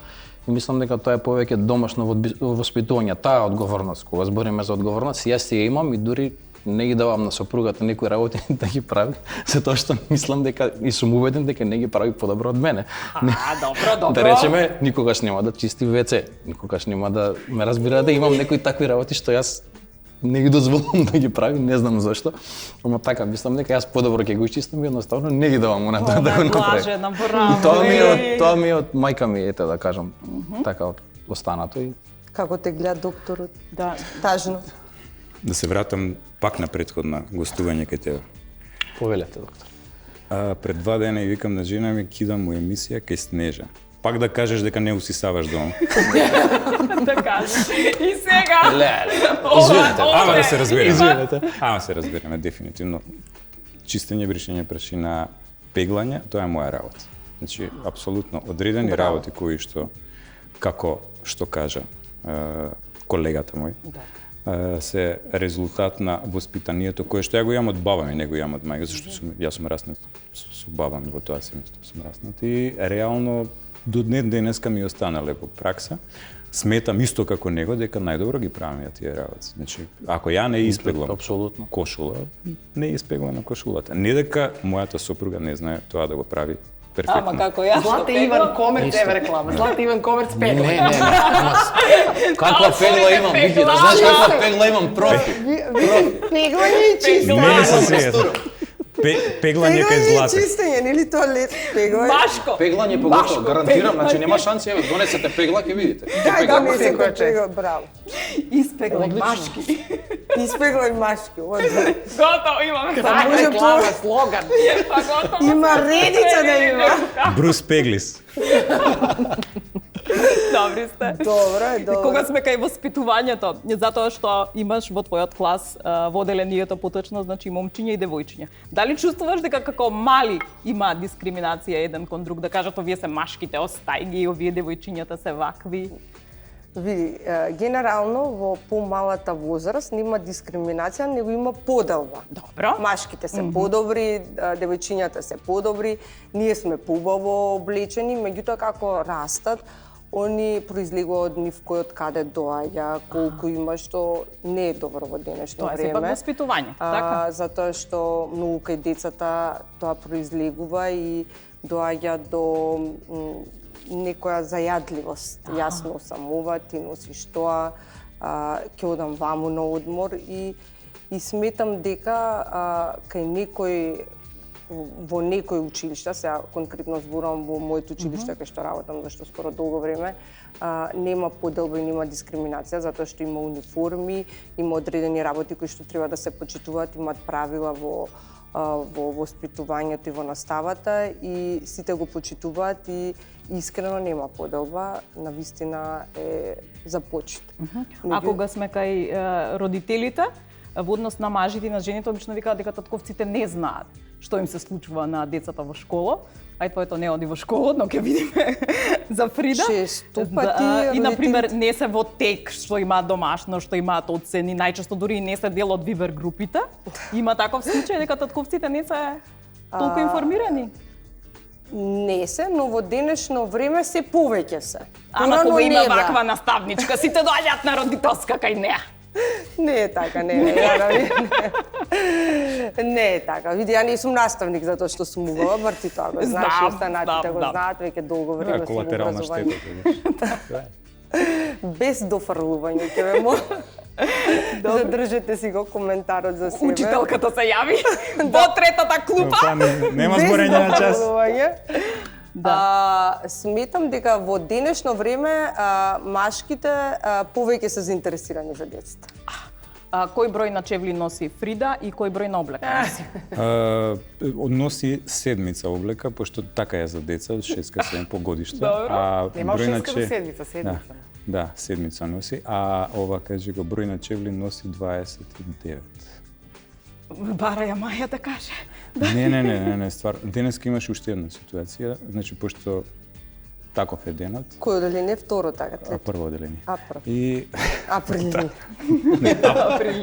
[SPEAKER 3] и мислам дека тоа е повеќе домашно воспитување, таа одговорност. Кога збориме за одговорност, јас си ја имам и дури не ги давам на сопругата некои работи да ги прави, затоа што мислам дека и сум убеден дека не ги прави подобро од мене.
[SPEAKER 1] Добро.
[SPEAKER 3] Да речеме, никогаш нема да чисти WC, никогаш нема да ме разбирате, имам некои такви работи што јас не ги дозволувам да ги прави, не знам зашто. Ама така, мислам дека јас подобро ќе го изчистам и едноставно не ги давам она да го направи.
[SPEAKER 1] Блажена, браво.
[SPEAKER 3] Тоа ми е од мајка ми, ете да кажам, така останато и
[SPEAKER 5] Како те гледа докторот?
[SPEAKER 1] Да.
[SPEAKER 5] Тажно.
[SPEAKER 2] Да се вратам пак на претходна гостување кај тебе.
[SPEAKER 3] повелете, доктор.
[SPEAKER 2] Пред 2 дена и викам на жена ми, кидам му емисија кај Снежа. Пак да кажеш дека не усисаваш дома.
[SPEAKER 1] Да кажеш. И сега.
[SPEAKER 3] Извинете.
[SPEAKER 2] Ама да се разбереме.
[SPEAKER 3] Извинете.
[SPEAKER 2] Ама се разбереме, дефинитивно. Чистење, бришење прашина, пеглање, тоа е моја работа. Значи, апсолутно одредени работи кои што, како што кажа колегата мој, се резултат на воспитанието кое што ја го имам од баба ми, не го имам од мајка, зашто јас сум раснат со баба ми во тоа семејство, сум раснат и реално до денеска ми останале во пракса. Сметам исто како него дека најдобро ги правам ја тие работи. Значи, ако ја не испеглам
[SPEAKER 3] Апсолутно.
[SPEAKER 2] кошула, не испеглам кошулата. Не дека мојата сопруга не знае тоа да го прави перфектно.
[SPEAKER 1] Ама како ја
[SPEAKER 4] Злата Иван Комерц, еве реклама. Злата Иван Комерц
[SPEAKER 3] Не,
[SPEAKER 4] пегла.
[SPEAKER 3] не, не. Каква пегла имам, Вики, да знаеш каква пегла имам, профи.
[SPEAKER 5] Пеглање и чистење.
[SPEAKER 2] Не се сега. Пеглање кај
[SPEAKER 5] Пеглање и
[SPEAKER 2] Злата.
[SPEAKER 5] чистење, нели туалет? Пеглање.
[SPEAKER 1] Машко.
[SPEAKER 3] Пеглање поготово, гарантирам, значи нема шанси, еве, донесете пегла, ќе видите.
[SPEAKER 5] Дај да ми се пегла, браво.
[SPEAKER 1] Испегла машки.
[SPEAKER 5] Испеглај машки, одлично.
[SPEAKER 1] Готово, имаме
[SPEAKER 4] Така
[SPEAKER 5] може
[SPEAKER 4] реклама,
[SPEAKER 5] по-
[SPEAKER 4] слоган.
[SPEAKER 1] Па готово.
[SPEAKER 5] Има редица да има.
[SPEAKER 2] Брус Пеглис.
[SPEAKER 1] Добри сте.
[SPEAKER 5] Добро е, добро.
[SPEAKER 1] Кога сме кај воспитувањето, затоа што имаш во твојот клас во оделението поточно, значи момчиња и девојчиња. Дали чувствуваш дека како мали има дискриминација еден кон друг, да кажат овие се машките, остај ги, овие девојчињата се вакви?
[SPEAKER 5] Види, генерално во помалата возраст нема дискриминација, него има поделба.
[SPEAKER 1] Добро.
[SPEAKER 5] Машките се подобри, девојчињата се подобри, ние сме поубаво облечени, меѓутоа како растат, они произлегува од нив кој од каде доаѓа, колку има, што не е добро во денешно
[SPEAKER 1] Тоа е
[SPEAKER 5] време.
[SPEAKER 1] сепак воспитување, така?
[SPEAKER 5] Затоа што многу кај децата тоа произлегува и доаѓа до некоја зајадливост. Јас носам ова, ти носиш тоа, ќе одам ваму на одмор и сметам дека кај некој во некој училишта, сега конкретно зборувам во моето училиште кај што работам, зашто скоро долго време, нема поделба и нема дискриминација, затоа што има униформи, има одредени работи кои што треба да се почитуваат, имаат правила во воспитувањето и во наставата и сите го почитуваат и искрено нема поделба, навистина е за почит.
[SPEAKER 1] А кога сме кај родителите, во однос на мажите и на жените, обично викаат дека татковците не знаат што им се случува на децата во школа. Ај твоето не оди во школа, но ќе видиме за Фрида.
[SPEAKER 5] Често пати
[SPEAKER 1] И на пример не се во тек што имаат домашно, што имаат оцени, најчесто дури и не се дел од вибер групите. Има таков случај дека татковците не се толку информирани.
[SPEAKER 5] Не се, но во денешно време се повеќе се.
[SPEAKER 1] Ама
[SPEAKER 5] Порано
[SPEAKER 1] кога има
[SPEAKER 5] не, да.
[SPEAKER 1] ваква наставничка, сите доаѓаат на родителска кај неа.
[SPEAKER 5] Не е така, не е така. Види, ја не сум наставник затоа што сум убава, бар ти тоа го знаеш, и останатите го знаат, веќе долго време сум во
[SPEAKER 2] Колатерална
[SPEAKER 5] образование.
[SPEAKER 2] штета.
[SPEAKER 5] Без дофрлување, ќе ме Задржете си го коментарот за себе.
[SPEAKER 1] Учителката се јави во третата клупа.
[SPEAKER 2] Па, нема зборење на час.
[SPEAKER 5] Сметам дека во денешно време машките повеќе се заинтересирани за децата.
[SPEAKER 1] Кој број на чевли носи Фрида и кој број на облека носи?
[SPEAKER 2] Односи седмица облека, пошто така е за деца, 6-7 по годиште.
[SPEAKER 4] Нема шестка до седмица.
[SPEAKER 2] Да, седмица носи, а ова кажи го број на чевли носи 29.
[SPEAKER 1] Бара ја Маја да каже.
[SPEAKER 2] Не, ствар. Денеска имаше уште една ситуација, значи пошто таков е денот.
[SPEAKER 5] Кој оделение? Второ, така, трето?
[SPEAKER 2] Прво оделение.
[SPEAKER 5] Прво.
[SPEAKER 2] И
[SPEAKER 5] Април.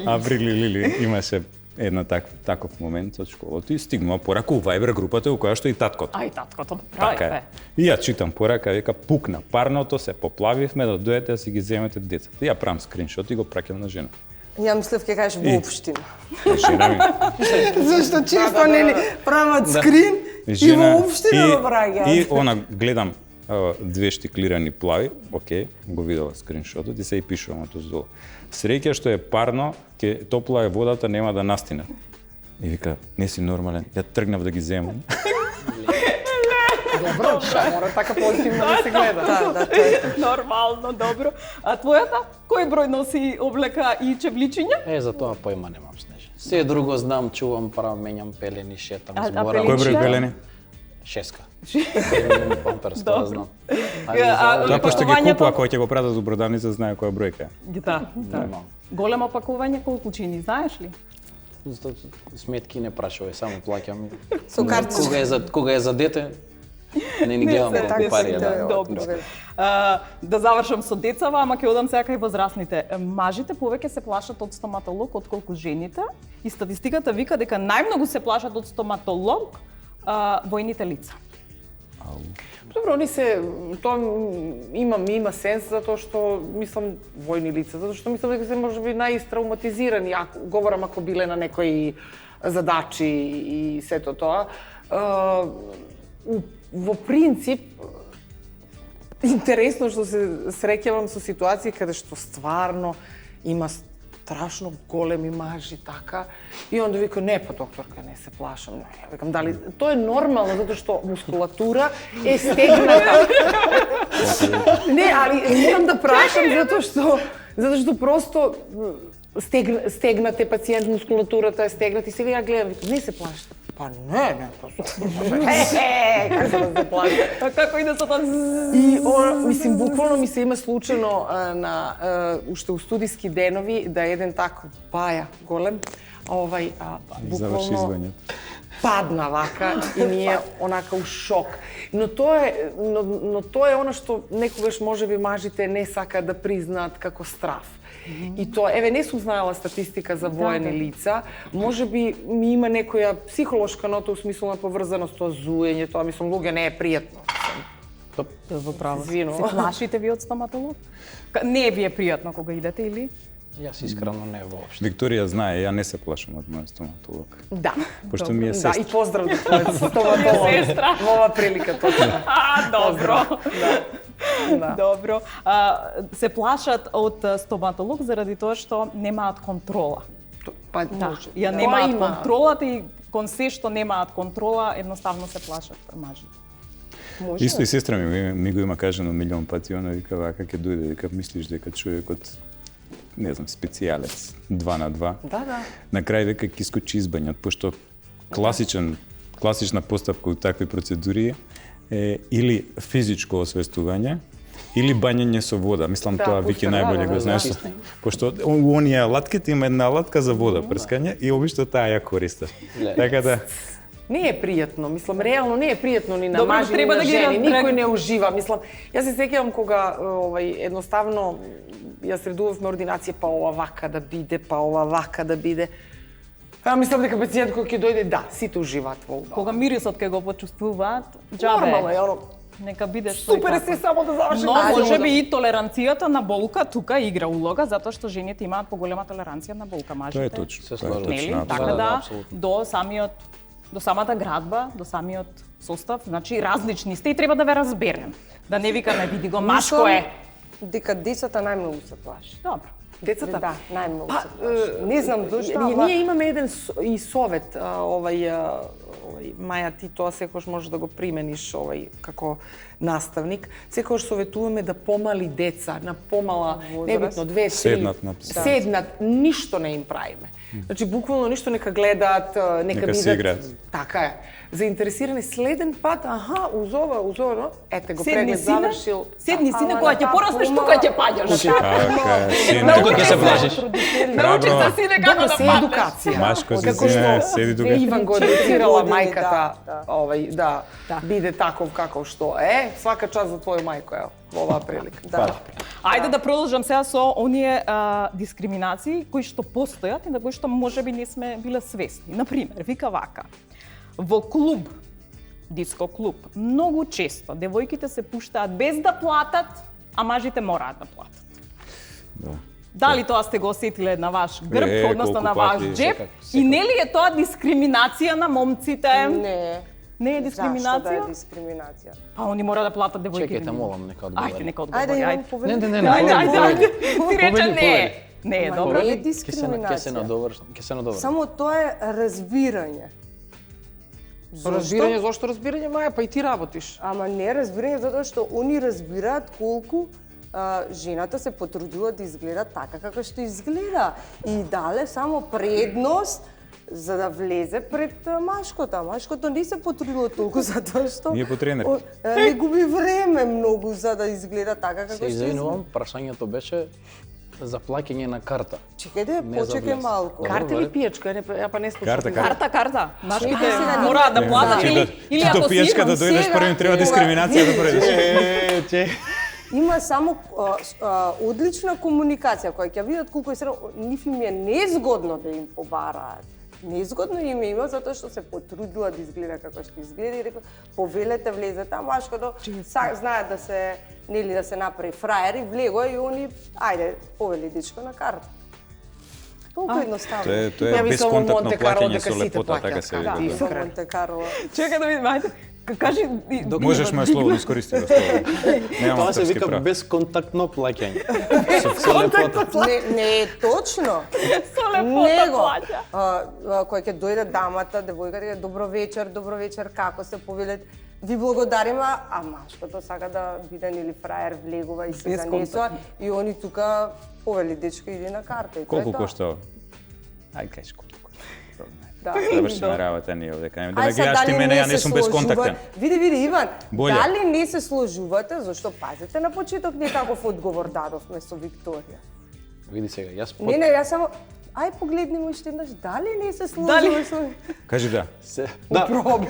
[SPEAKER 2] Април Лили имаше една таков момент од школата и стигнува порака у Viber групата у која што и таткото.
[SPEAKER 1] Ај, таткото,
[SPEAKER 2] Така е. И ја читам порака, века пукна парното, се поплавивме да дојдете да си ги земете децата. И ја правам скриншот и го праќам на жена.
[SPEAKER 5] Ја мислев ќе кажеш во општина.
[SPEAKER 2] Жена ми.
[SPEAKER 5] Зашто често нели прават скрин и во општина го праќаат.
[SPEAKER 2] И она гледам две штиклирани плави, окей, го видела скриншотот и се и пишувам отоздолу. Среќа што е парно, ќе топла е водата, нема да настине. И вика, не си нормален, ја тргнав да ги земам.
[SPEAKER 4] Добро, мора така позитивно да се гледа.
[SPEAKER 5] Да, тоа е.
[SPEAKER 1] Нормално, добро. А твојата? Кој број носи облека и чевличиња?
[SPEAKER 3] За тоа појма немам, Снежа. Се друго знам, чувам, правам, менјам пелени, шетам,
[SPEAKER 1] А
[SPEAKER 3] зборам.
[SPEAKER 2] Кој број пелени?
[SPEAKER 3] 6. Памперс, тоа знам.
[SPEAKER 2] Тоа пошто ги
[SPEAKER 1] пакувањето?
[SPEAKER 2] купува, кој ќе го пратат до продавница, знае која бројка е.
[SPEAKER 1] Да. Големо пакување колку чини, знаеш ли?
[SPEAKER 3] Сметки не прашувај, само плаќам.
[SPEAKER 5] Со картичка.
[SPEAKER 3] Кога е за дете, не ни гледам
[SPEAKER 5] така
[SPEAKER 3] колку пари
[SPEAKER 5] си,
[SPEAKER 3] е.
[SPEAKER 5] тоа е
[SPEAKER 3] Да.
[SPEAKER 1] Добро. Да завршам со децава, ама ќе одам сега и возрастните. Мажите повеќе се плашат од стоматолог отколку жените и статистиката вика дека најмногу се плашат од стоматолог војните лица.
[SPEAKER 4] Добро, они се, тоа има сенс затоа што мислам војни лица, затоа што мислам дека се можеби најистравматизирани, говорам ако биле на некои задачи и сето тоа. Во принцип интересно што се среќавам со ситуации каде што стварно има страшно големи мажи така и онда вика не па докторка не се плашам. Ја викам дали тоа е нормално затоа што мускулатура е стегната. Не, али морам да прашам затоа што просто стегнат е пациент, мускулатурата е стегнат и сега ја гледам викам не се плашам. Па не, па како да се плаша.
[SPEAKER 1] Како и да се тоа...
[SPEAKER 4] И мислим буквално ми се има случајно на уште у студиски денови да еден таков баја голем
[SPEAKER 2] Заврши
[SPEAKER 4] буквално
[SPEAKER 2] извањето.
[SPEAKER 4] падна вака и ние онака у шок. Но тоа е она што некогаш можеби мажите не сакаат да признаат како страв. И тоа, еве, не сум знаела статистика за воени лица, можеби ми има некоја психолошка нота у смислу на поврзаност тоа зуење, тоа мислам луѓе не е пријатно.
[SPEAKER 1] Во право.
[SPEAKER 4] Извино.
[SPEAKER 1] Се плашите ви од стоматолог? Не ви е пријатно кога идете или?
[SPEAKER 3] Јас искрено не воопшто.
[SPEAKER 2] Викторија знае, ја не се плашам од мојот стоматолог.
[SPEAKER 4] Да.
[SPEAKER 2] Пошто ми е
[SPEAKER 4] Да,
[SPEAKER 2] сестра.
[SPEAKER 4] и поздрав до твојот стоматолог.
[SPEAKER 1] Сестра.
[SPEAKER 4] Во ова прилика точно.
[SPEAKER 1] Добро.
[SPEAKER 4] Да.
[SPEAKER 1] Добро. Се плашат од стоматолог заради тоа што немаат контрола.
[SPEAKER 4] Па,
[SPEAKER 1] Да,
[SPEAKER 4] може.
[SPEAKER 1] ја
[SPEAKER 4] Тоа
[SPEAKER 1] немаат
[SPEAKER 4] има.
[SPEAKER 1] контролата и кон се што немаат контрола, едноставно се плашат мажите.
[SPEAKER 5] Може.
[SPEAKER 2] Исто и сестра ми го има кажано милион пати, она вика вака ќе дојде, дека мислиш дека човекот не знам, специјалец, 2 на 2.
[SPEAKER 4] Да.
[SPEAKER 2] На крај века ќе искочи избањат, пошто класична постапка у такви процедури е или физичко освестување, или бањење со вода. Мислам тоа Вики најболе го знаеш. Пошто у оние алатките има една алатка за вода прскање и обично таа ја користат. Така да
[SPEAKER 4] Не е пријатно, мислам, реално не е пријатно ни на
[SPEAKER 1] Добро,
[SPEAKER 4] мажи, ни
[SPEAKER 1] треба
[SPEAKER 4] на
[SPEAKER 1] да ги
[SPEAKER 4] жени,
[SPEAKER 1] разберем.
[SPEAKER 4] никој не ужива. Мислам, јас се сеќавам кога едноставно ја средувавме ординација, па ова вака да биде, па ова вака да биде. Мислам дека пациент кој ќе дојде, да, сите уживаат во ова.
[SPEAKER 1] Кога мирисот ќе го почувствуваат, џабе.
[SPEAKER 4] Нормално е, оно,
[SPEAKER 1] Нека бидеш тој
[SPEAKER 4] супер е
[SPEAKER 1] како.
[SPEAKER 4] се само да заврши.
[SPEAKER 1] Но можеби и толеранцијата на болка тука игра улога, затоа што жените имаат поголема толеранција на болка, мажите.
[SPEAKER 2] тоа е точно.
[SPEAKER 3] Се
[SPEAKER 2] Тоа е
[SPEAKER 3] слажам.
[SPEAKER 1] Нели?
[SPEAKER 2] точно.
[SPEAKER 1] Така
[SPEAKER 3] Да,
[SPEAKER 1] да,
[SPEAKER 3] апсолутно.
[SPEAKER 1] до самата градба, до самиот состав, значи различни сте и треба да ве разберем. Да не викаме види го машко е.
[SPEAKER 5] Дека децата најмногу се плашат.
[SPEAKER 1] Добро.
[SPEAKER 4] Децата?
[SPEAKER 5] Да, најмногу
[SPEAKER 4] Па,
[SPEAKER 5] се плашат. Не знам зошто, ама...
[SPEAKER 4] Ние имаме еден и совет, Маја, ти тоа секогаш можеш да го примениш како наставник. Секогаш советуваме да помали деца, на помала, небитно 2-3,
[SPEAKER 2] Седнат на-
[SPEAKER 4] седнат, ништо не им правиме. Значи буквално ништо, нека гледаат,
[SPEAKER 2] Нека се играат.
[SPEAKER 4] Така е. Заинтересирани следен пат, уз ова, ете го
[SPEAKER 1] Седни
[SPEAKER 4] преглед
[SPEAKER 1] сине,
[SPEAKER 4] завршил.
[SPEAKER 1] седни сине,
[SPEAKER 5] Ама
[SPEAKER 1] кога
[SPEAKER 5] на
[SPEAKER 1] ќе
[SPEAKER 5] таа
[SPEAKER 1] пораснеш,
[SPEAKER 5] помала-
[SPEAKER 1] тука ќе паѓаш.
[SPEAKER 2] Така, сине.
[SPEAKER 3] Тука ќе се влажиш.
[SPEAKER 1] Научи се сине како
[SPEAKER 4] Добро,
[SPEAKER 1] да
[SPEAKER 4] се
[SPEAKER 1] паднеш.
[SPEAKER 4] едукација.
[SPEAKER 2] Машко си
[SPEAKER 4] Како
[SPEAKER 2] сине,
[SPEAKER 4] што
[SPEAKER 2] седи тука.
[SPEAKER 4] Иван го
[SPEAKER 5] 4
[SPEAKER 4] едуцирала
[SPEAKER 5] години,
[SPEAKER 4] мајката,
[SPEAKER 5] да.
[SPEAKER 4] биде таков каков што е. Свака час за твоја мајко, ево, во оваа прилика.
[SPEAKER 5] Да.
[SPEAKER 1] Ајде да продолжам сега со оние дискриминации кои што постојат и на кои што можеби не сме биле свесни. Например, вика вака. Во клуб, диско клуб, многу често девојките се пуштаат без да платат, а мажите мораат да платат.
[SPEAKER 2] Да.
[SPEAKER 1] Дали тоа сте го осетиле на ваш грб, односно
[SPEAKER 2] колку
[SPEAKER 1] на ваш
[SPEAKER 2] пати,
[SPEAKER 1] джеб?
[SPEAKER 3] секако.
[SPEAKER 1] И нели е тоа дискриминација на момците?
[SPEAKER 5] Не.
[SPEAKER 1] Не е
[SPEAKER 5] Зашто да
[SPEAKER 1] дискриминација?
[SPEAKER 5] е дискриминација?
[SPEAKER 1] Па они мора да платат девојките.
[SPEAKER 3] Чекајте, молам, нека одговори.
[SPEAKER 1] Ајде, нека одговори.
[SPEAKER 5] Ајде, Иван,
[SPEAKER 1] ајде.
[SPEAKER 5] поведи.
[SPEAKER 3] Не,
[SPEAKER 1] Ајде,
[SPEAKER 3] поведи.
[SPEAKER 1] ти рече
[SPEAKER 3] Поведи,
[SPEAKER 1] не.
[SPEAKER 3] поведи.
[SPEAKER 1] Не е
[SPEAKER 5] Ама
[SPEAKER 1] добро.
[SPEAKER 5] не е
[SPEAKER 3] Ќе се
[SPEAKER 5] дискриминација.
[SPEAKER 3] надовршам.
[SPEAKER 5] Само тоа е разбирање.
[SPEAKER 4] Разбирање, зошто разбирање, Маја, па и ти работиш.
[SPEAKER 5] Ама не разбирање затоа што они разбираат колку жената се потрудила да изгледа така како што изгледа и дале само предност за да влезе пред машкото. Машкото не се потрудило толку затоа што
[SPEAKER 2] Ние по тренерки.
[SPEAKER 5] не губи време многу за да изгледа така како
[SPEAKER 3] Се
[SPEAKER 5] што
[SPEAKER 3] извинувам, прашањето беше за плаќање на карта.
[SPEAKER 5] Чекајте,
[SPEAKER 3] Не за
[SPEAKER 5] почекај
[SPEAKER 3] влез.
[SPEAKER 5] малку.
[SPEAKER 4] Карта или пијачка? Ја па не слушам.
[SPEAKER 2] Карта.
[SPEAKER 1] Машките
[SPEAKER 5] сега
[SPEAKER 1] мораат да
[SPEAKER 5] не
[SPEAKER 1] платат
[SPEAKER 5] знам.
[SPEAKER 1] или
[SPEAKER 2] Ти до
[SPEAKER 1] ако си
[SPEAKER 2] пијачка да
[SPEAKER 1] имам
[SPEAKER 2] дојдеш
[SPEAKER 5] сега,
[SPEAKER 2] првим треба
[SPEAKER 5] ова,
[SPEAKER 2] дискриминација да пројдеш.
[SPEAKER 5] Има само одлична комуникација која ќе видат колку е срано, нив им е незгодно да им побараат. Незгодно им е има затоа што се потрудила да изгледа како што изгледа и рекла повелете влезете, а машкото знаат да се нели да се направи фраер и влего и они ајде повели дечко на карта. Толку едноставно.
[SPEAKER 2] Тоа
[SPEAKER 4] Ја
[SPEAKER 2] е
[SPEAKER 4] мислам, во
[SPEAKER 2] бесконтактно
[SPEAKER 4] Монте Карло
[SPEAKER 2] плаќање
[SPEAKER 4] дека
[SPEAKER 2] со
[SPEAKER 4] сите
[SPEAKER 2] лепота,
[SPEAKER 4] плаќаат
[SPEAKER 2] така се
[SPEAKER 4] карта.
[SPEAKER 2] вели.
[SPEAKER 4] Да.
[SPEAKER 5] Со Монте Карло.
[SPEAKER 1] Чекај да видим, ајде. Кажи
[SPEAKER 2] Можеш моја слово да искористиш да слово. Немам
[SPEAKER 3] Тоа се
[SPEAKER 2] авторски
[SPEAKER 3] вика
[SPEAKER 2] прав.
[SPEAKER 3] бесконтактно плаќање. Со лепота.
[SPEAKER 5] Не е точно.
[SPEAKER 1] со лепота
[SPEAKER 5] Него,
[SPEAKER 1] плаќа.
[SPEAKER 5] кој ќе дојде дамата, девојката, ќе добро вечер, како се повелете? Ви благодариме, а машкото сака да биде нели фраер, влегува и се
[SPEAKER 1] Без
[SPEAKER 5] занесува и они тука повели дечко иде на карта и тоа е
[SPEAKER 2] Колку
[SPEAKER 5] тоа.
[SPEAKER 2] кошта ова? Ај кажи колку кошта.
[SPEAKER 5] Да.
[SPEAKER 2] Завршена работа ние овде кажеме. Да
[SPEAKER 5] Ај
[SPEAKER 2] ме
[SPEAKER 5] сега,
[SPEAKER 2] гледаш ти
[SPEAKER 5] дали
[SPEAKER 2] мене,
[SPEAKER 5] не
[SPEAKER 2] ја не
[SPEAKER 5] се
[SPEAKER 2] сум
[SPEAKER 5] сложува-
[SPEAKER 2] бесконтактен.
[SPEAKER 5] Види, Иван,
[SPEAKER 2] Боле.
[SPEAKER 5] дали не се сложувате, зашто пазите на почеток ние каков одговор дадовме со Викторија.
[SPEAKER 3] Види сега, јас
[SPEAKER 5] Не, јас само ај погледни му уште еднаш, дали не се
[SPEAKER 1] Дали?
[SPEAKER 5] сложува со...
[SPEAKER 2] Кажи да.
[SPEAKER 3] Да,
[SPEAKER 4] Проблем,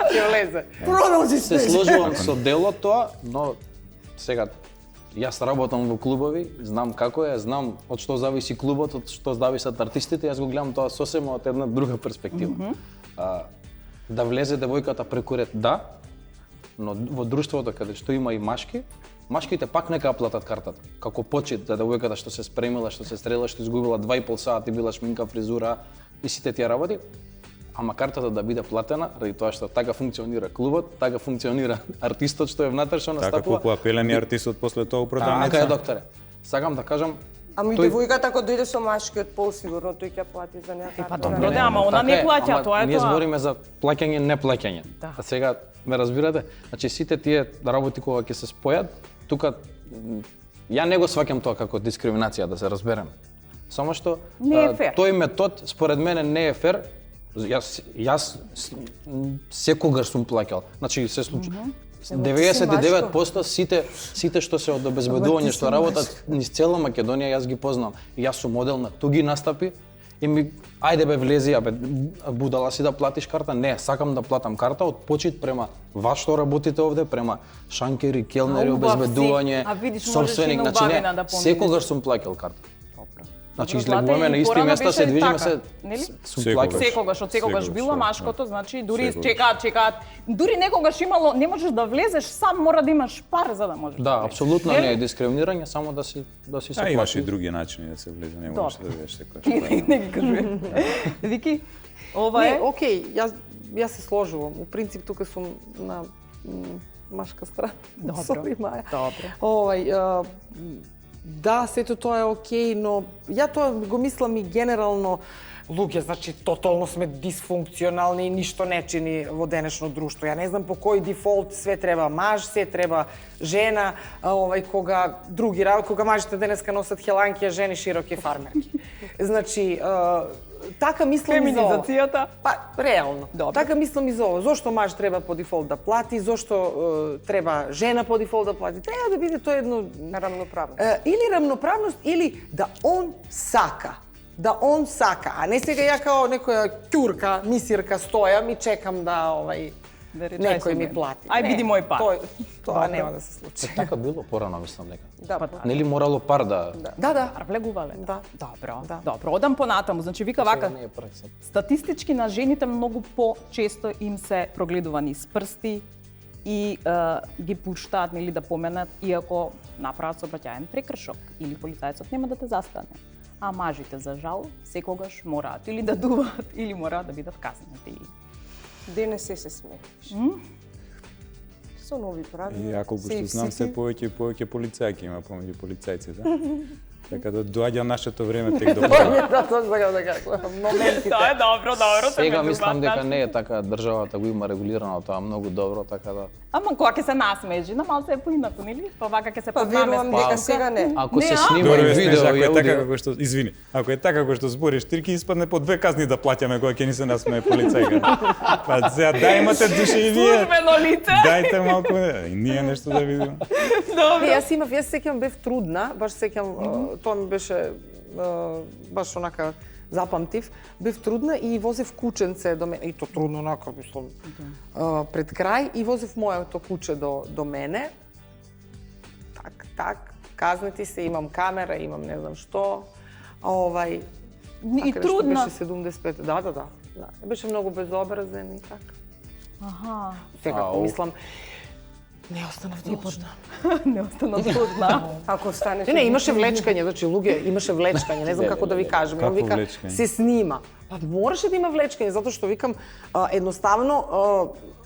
[SPEAKER 4] ќе влезе.
[SPEAKER 5] Продолжи
[SPEAKER 3] се сложувам со дело тоа, но сега јас работам во клубови, знам како е, знам од што зависи клубот, од што зависат артистите, јас го гледам тоа сосема од една друга перспектива. Да влезе девојката преку ред, да, но во друштвото каде што има и машки, машките пак нека ја платат картата. Како почит за девојката што се спремила, што се стрела, што изгубила 2,5 сати, била шминка, фризура и сите тие работи. Ама картата да биде платена, ради тоа што така функционира клубот, така функционира артистот што е внатрешно
[SPEAKER 2] Така
[SPEAKER 3] настапува.
[SPEAKER 2] купува пелени артистот после тоа у
[SPEAKER 3] Така е,
[SPEAKER 2] продавница.
[SPEAKER 3] докторе. Сакам да кажам,
[SPEAKER 5] Ами
[SPEAKER 3] тој-
[SPEAKER 5] девојката ако дојде со машкиот пол, сигурно тој ќе плати за неа карта.
[SPEAKER 1] па добро, да, ама она не
[SPEAKER 3] така е,
[SPEAKER 1] плаќа,
[SPEAKER 3] ама
[SPEAKER 1] тоа е
[SPEAKER 3] ние
[SPEAKER 1] тоа.
[SPEAKER 3] збориме за плаќање, не плаќање.
[SPEAKER 1] Да.
[SPEAKER 3] А сега ме разбирате? Значи сите тие работи кога ќе се спојат, тука ја не го сваќам тоа како дискриминација, да се разберем. Само што
[SPEAKER 1] Не е фер.
[SPEAKER 3] тој метод според мене не е фер. Јас секогаш сум плаќал. Значи се случи 99% сите што се од обезбедување што работат низ цела Македонија јас ги познам. И јас сум модел на туги настапи и ми ајде бе влези, абе будала си да платиш карта. Не, сакам да платам карта од почит према вас што работите овде, према шанкери, келнери,
[SPEAKER 1] А, убав си.
[SPEAKER 3] обезбедување,
[SPEAKER 1] А видиш, можеш и
[SPEAKER 3] собственик,
[SPEAKER 1] на
[SPEAKER 3] значи
[SPEAKER 1] убавина да
[SPEAKER 3] не,
[SPEAKER 1] поминеш.
[SPEAKER 3] секогаш сум плаќал карта. Значи
[SPEAKER 1] Добро,
[SPEAKER 3] излегуваме
[SPEAKER 1] Злате,
[SPEAKER 3] на
[SPEAKER 1] и
[SPEAKER 3] исти
[SPEAKER 1] порано
[SPEAKER 3] места,
[SPEAKER 1] беше
[SPEAKER 3] се движиме
[SPEAKER 1] така,
[SPEAKER 3] се
[SPEAKER 1] нели?
[SPEAKER 3] сум
[SPEAKER 2] Секогаш.
[SPEAKER 3] плаќал.
[SPEAKER 1] Секогаш, од секогаш
[SPEAKER 2] Секогаш,
[SPEAKER 1] било
[SPEAKER 2] да.
[SPEAKER 1] машкото, значи дури
[SPEAKER 2] Секогаш.
[SPEAKER 1] чекаат. Дури некогаш имало, не можеш да влезеш сам, мора да имаш пар за да можеш.
[SPEAKER 3] Да,
[SPEAKER 1] влезеш.
[SPEAKER 3] апсолутно
[SPEAKER 1] Нели?
[SPEAKER 3] не е дискриминирање, само да си се
[SPEAKER 2] А имаш и
[SPEAKER 3] плати.
[SPEAKER 2] други начини да се влезе, не можеш да видиш секој.
[SPEAKER 1] Не ги кажувам. Вики, ова
[SPEAKER 4] Не,
[SPEAKER 1] е...
[SPEAKER 4] окей, јас се сложувам. У принцип тука сум на машка страна.
[SPEAKER 1] Добро.
[SPEAKER 4] Сори, Маја.
[SPEAKER 1] Добро.
[SPEAKER 4] Да, сето тоа е окей, но ја тоа го мислам и генерално луѓе, значи тотално сме дисфункционални и ништо не чини во денешно друштво. Ја не знам по кој дефолт све треба маж, све треба жена, кога други работи, кога мажите денеска носат хеланки, а жени широки фармерки. Значи, така мислам и за ова.
[SPEAKER 1] Феминизацијата?
[SPEAKER 4] Па, реално.
[SPEAKER 1] Добро.
[SPEAKER 4] Така мислам и за ова. Зошто маж треба по дефолт да плати, зошто треба жена по дефолт да плати. Треба да биде тоа едно
[SPEAKER 5] Рамноправност.
[SPEAKER 4] или рамноправност, или да он сака. Да он сака, а не сега ја као некоја ќурка, мисирка стојам и чекам да
[SPEAKER 1] Да рече,
[SPEAKER 4] некој
[SPEAKER 1] ај
[SPEAKER 4] ми
[SPEAKER 1] со
[SPEAKER 4] плати.
[SPEAKER 1] Ај,
[SPEAKER 4] Не,
[SPEAKER 1] биди мој пар.
[SPEAKER 4] Тоа нема да се случи.
[SPEAKER 3] Така било порано, мислам дека.
[SPEAKER 5] Да,
[SPEAKER 3] Нели морало пар да...
[SPEAKER 4] Да.
[SPEAKER 1] Влегувале?
[SPEAKER 4] Да.
[SPEAKER 1] Добро,
[SPEAKER 4] Да.
[SPEAKER 1] добро. Одам понатаму. Значи, вика вака,
[SPEAKER 3] Сега не е пракса.
[SPEAKER 1] статистички на жените многу по-често им се прогледувани с прсти и ги пуштаат нели да поменат иако направат сообраќаен прекршок или полицајецот нема да те застане. А мажите за жал секогаш мораат или да дуваат или мораат да бидат казнети.
[SPEAKER 5] денес се смееш. Со нови правила.
[SPEAKER 2] И ако
[SPEAKER 5] се
[SPEAKER 2] што знам
[SPEAKER 5] всеки-
[SPEAKER 2] се повеќе и повеќе полицајки има помеѓу полицајците. Така да доаѓа нашето време тек до крај.
[SPEAKER 4] Да, тоа сега да кажам. Моментите.
[SPEAKER 1] Тоа е добро, добро.
[SPEAKER 3] Сега мислам дека не е така, државата го има регулирано тоа многу добро, така да...
[SPEAKER 1] Ама кога ќе се насмежи, на малце е поинаку, нели? Па вака ќе се
[SPEAKER 5] Па верувам
[SPEAKER 1] поднамести.
[SPEAKER 5] дека сега не.
[SPEAKER 3] Ако
[SPEAKER 1] Не,
[SPEAKER 3] се
[SPEAKER 1] а?
[SPEAKER 3] снима
[SPEAKER 2] Добро,
[SPEAKER 3] и видео
[SPEAKER 2] ако
[SPEAKER 3] и
[SPEAKER 2] е така
[SPEAKER 3] аудио,
[SPEAKER 2] како што извини, ако е така како што збориш, ти ќе испадне по 2 казни да плаќаме кога ќе ни се насмее полицајка. Па сега да имате душе и вие.
[SPEAKER 1] Службено лице.
[SPEAKER 2] Дајте малку и ние нешто да видиме.
[SPEAKER 4] Не, јас сеќам бев трудна, баш сеќам, тоа ми беше баш онака запамтив, бев трудна и возев кученце до мене, и то трудно онака, мислам, пред крај, и возев моето куче до мене. Так, казнети се, имам камера, имам не знам што.
[SPEAKER 1] И
[SPEAKER 4] така нешто
[SPEAKER 1] трудна.
[SPEAKER 4] Беше 75, да. Беше многу безобразен и така.
[SPEAKER 1] Аха.
[SPEAKER 4] Секако
[SPEAKER 3] Ау.
[SPEAKER 4] мислам, не останав должна.
[SPEAKER 1] Не остана трудна.
[SPEAKER 5] Ако станеш...
[SPEAKER 4] Не, имаше влечкање, значи луѓе, имаше влечкање, не знам како да ви кажам.
[SPEAKER 2] Какво
[SPEAKER 4] Он вика,
[SPEAKER 2] влечкање?
[SPEAKER 4] се снима. Па мораше да има влечкање, затоа што викам, едноставно,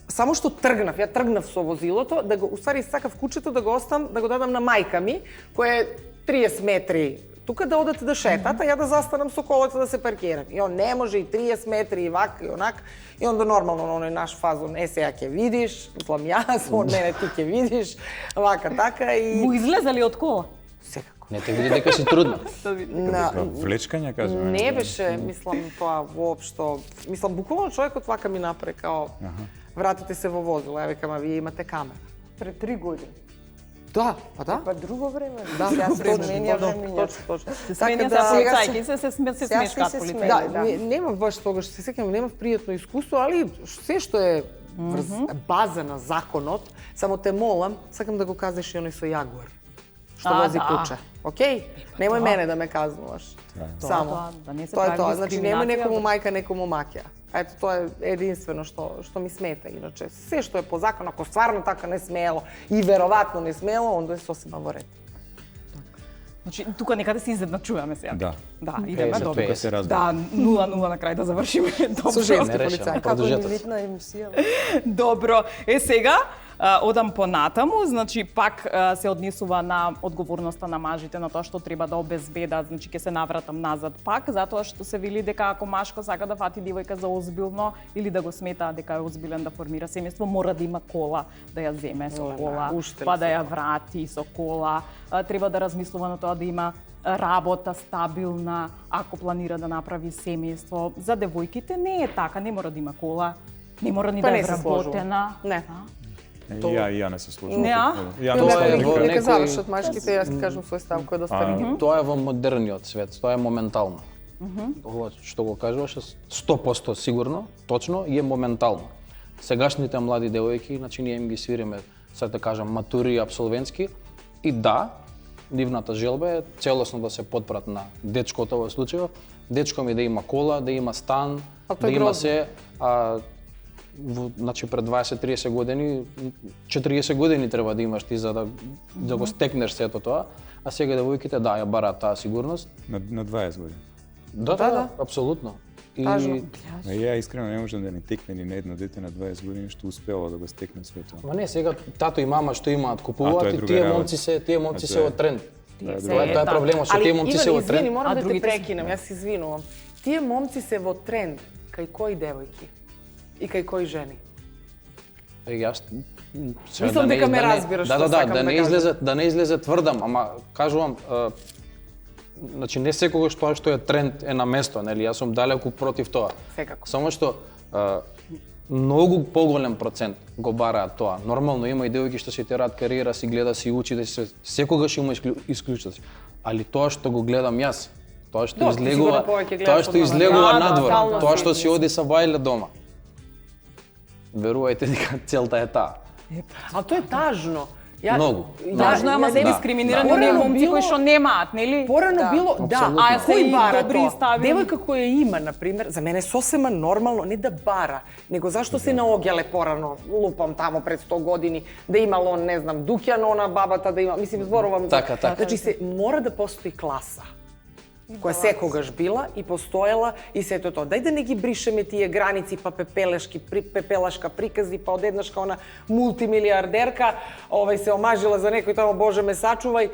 [SPEAKER 4] само што тргнав, ја тргнав со возилото, да го, уствари сакав кучето да го оставам, да го дадам на мајка ми, која е 30 метри тука да одат да шетат, а ја да застанам со колото да се паркирам. И он не може и 30 метри и вак и онак. И онда нормално на оној наш фазон, сега ќе видиш, мислам јас, он мене ти ќе видиш, вака така и
[SPEAKER 1] Му излезали од кола?
[SPEAKER 4] секако.
[SPEAKER 3] не те види дека си трудна.
[SPEAKER 4] На,
[SPEAKER 2] Влечкање кажуваме.
[SPEAKER 4] не беше, мислам, тоа воопшто. Мислам, буквално човекот вака ми направи као вратите се во возило. Ја викам, а вие имате камера.
[SPEAKER 5] Пред 3 години.
[SPEAKER 4] Да, па да.
[SPEAKER 5] Па друго време.
[SPEAKER 4] Да,
[SPEAKER 5] Сега се
[SPEAKER 4] точно,
[SPEAKER 5] сменја
[SPEAKER 4] точно,
[SPEAKER 5] времењата.
[SPEAKER 4] точно.
[SPEAKER 1] Се сменја се полицајки, се
[SPEAKER 5] Сега
[SPEAKER 1] смешкаат
[SPEAKER 5] се
[SPEAKER 1] полицајки.
[SPEAKER 5] смеја.
[SPEAKER 4] Да, немав баш тогаш, се сеќам, немав пријатно искуство, али се што е врз база на законот, само те молам, сакам да го казнеш и оној со јагуар. Што вози
[SPEAKER 1] да.
[SPEAKER 4] куче. Океј? Немој мене да ме казнуваш. Само.
[SPEAKER 1] Тоа, да не се
[SPEAKER 4] Тоа е
[SPEAKER 1] прави
[SPEAKER 4] тоа. Значи нема
[SPEAKER 1] дискриминација,
[SPEAKER 4] некому
[SPEAKER 1] да.
[SPEAKER 4] мајка, некому маќа. Ето тоа е единствено што ми смета. Иначе се што е по закон, ако стварно така не смело и веројатно не смело, онда е сосема во ред.
[SPEAKER 1] Значи, тука некаде се изедначуваме сега.
[SPEAKER 2] Да.
[SPEAKER 1] Да, идеме,
[SPEAKER 3] за
[SPEAKER 1] добро.
[SPEAKER 2] Тука се разбира.
[SPEAKER 1] Да, 0-0 на крај да завршиме. Добро.
[SPEAKER 4] Со женски
[SPEAKER 3] Не решено.
[SPEAKER 4] полицај.
[SPEAKER 5] Како
[SPEAKER 3] Продолжете.
[SPEAKER 5] елитна емисија.
[SPEAKER 1] Добро. Сега одам понатаму, значи пак се однесува на одговорноста на мажите, на тоа што треба да обезбедат, значи ќе се навратам назад пак, затоа што се вели дека ако машко сака да фати девојка за озбилно или да го смета дека е озбилен да формира семејство, мора да има кола да ја земе со кола,
[SPEAKER 4] уште ли
[SPEAKER 1] па да
[SPEAKER 4] се
[SPEAKER 1] ја врати со кола. Треба да размислува на тоа да има работа стабилна, ако планира да направи семејство. За девојките не е така, не мора да има кола, не мора ни
[SPEAKER 4] Па
[SPEAKER 1] да
[SPEAKER 4] не
[SPEAKER 1] е
[SPEAKER 4] се сложувам.
[SPEAKER 1] вработена.
[SPEAKER 4] Не.
[SPEAKER 2] Ја не се служам.
[SPEAKER 1] Не, а?
[SPEAKER 2] Ја
[SPEAKER 3] Тоа
[SPEAKER 2] не
[SPEAKER 3] е
[SPEAKER 2] се
[SPEAKER 3] во
[SPEAKER 4] Нека
[SPEAKER 3] некој-
[SPEAKER 4] завршат мачките, јас ќе кажам свој став кој да стави.
[SPEAKER 3] Тоа е во модерниот свет, тоа е моментално. Ова што го кажуваш е 100% сигурно, точно и е моментално. Сегашните млади девојки, значи ние им ги свириме, се да кажам, матури и абсолвентски, и да, нивната желба е целосно да се потпрат на дечкото во случајот, дечко ми да има кола, да има стан,
[SPEAKER 4] А тоа
[SPEAKER 3] да
[SPEAKER 4] е
[SPEAKER 3] има
[SPEAKER 4] грозно.
[SPEAKER 3] се, значи пред 20-30 години, 40 години треба да имаш ти за да го стекнеш сето тоа, а сега девојките да ја бараат таа сигурност.
[SPEAKER 2] На 20 години.
[SPEAKER 3] Да, апсолутно. И
[SPEAKER 4] Тажно.
[SPEAKER 2] Ја искрено не можам да не текне ни на едно дете на 20 години што успеало да го стекне све тоа.
[SPEAKER 3] Ма не, сега тато и мама што имаат
[SPEAKER 2] А, тоа
[SPEAKER 3] купуваат
[SPEAKER 2] е
[SPEAKER 3] и
[SPEAKER 2] друга
[SPEAKER 3] тие
[SPEAKER 2] работа.
[SPEAKER 3] момци се
[SPEAKER 2] А
[SPEAKER 3] од
[SPEAKER 2] тоа е-
[SPEAKER 3] тренд. Тоа е проблемот, што тие момци се во
[SPEAKER 4] Иван, извини,
[SPEAKER 3] тренд.
[SPEAKER 4] морам да те
[SPEAKER 1] другите се-
[SPEAKER 4] прекинам, јас се извинувам. Тие момци се во тренд, кај кои девојки и кај кои жени?
[SPEAKER 3] Јас
[SPEAKER 4] Мислам дека ме разбираш што сакам
[SPEAKER 3] да
[SPEAKER 4] да
[SPEAKER 3] не
[SPEAKER 4] кажам.
[SPEAKER 3] излезе тврдам, ама кажувам значи не секогаш тоа што е тренд е на место, нели? Јас сум далеку против тоа.
[SPEAKER 4] Секако.
[SPEAKER 3] Само што многу поголем процент го бараат тоа. Нормално има и девојки што си терат кариера, си гледа, си учи, да се секогаш има исклучоци. Али тоа што го гледам јас, тоа што
[SPEAKER 4] Да, ти
[SPEAKER 3] излегува,
[SPEAKER 4] сигурно повеќе гледаш
[SPEAKER 3] тоа
[SPEAKER 4] од
[SPEAKER 3] што
[SPEAKER 4] мене.
[SPEAKER 3] излегува
[SPEAKER 4] Да,
[SPEAKER 3] надвор,
[SPEAKER 4] тотално
[SPEAKER 3] тоа
[SPEAKER 4] си,
[SPEAKER 3] што си оди са бајле дома. Верувајте дека целта е таа.
[SPEAKER 4] А тоа е тажно.
[SPEAKER 3] Многу.
[SPEAKER 1] Важно е, ама се
[SPEAKER 3] Да.
[SPEAKER 1] дискриминирани
[SPEAKER 4] Да.
[SPEAKER 1] оние
[SPEAKER 4] Порано
[SPEAKER 1] момци
[SPEAKER 4] било-
[SPEAKER 1] кои што немаат, нели?
[SPEAKER 4] Порано било, да,
[SPEAKER 3] Апсолутно.
[SPEAKER 4] а
[SPEAKER 1] се
[SPEAKER 4] кој
[SPEAKER 1] и
[SPEAKER 4] бара
[SPEAKER 1] добри
[SPEAKER 4] тоа?
[SPEAKER 1] стави.
[SPEAKER 4] Девојка која има, на пример, за мене сосема нормално не да бара, него зашто се наоѓале порано, лупам тамо пред 100 години, да имало он, не знам, дуќан, она бабата да има, мислим, зборувам.
[SPEAKER 3] Така, така.
[SPEAKER 4] Значи се мора да постои класа која секогаш била и постоела и сето тоа. Дај да не ги бришеме тие граници, па пепелашка прикази, па одеднашка она мултимилиардерка, се омажила за некој тамо, Боже ме сачувај.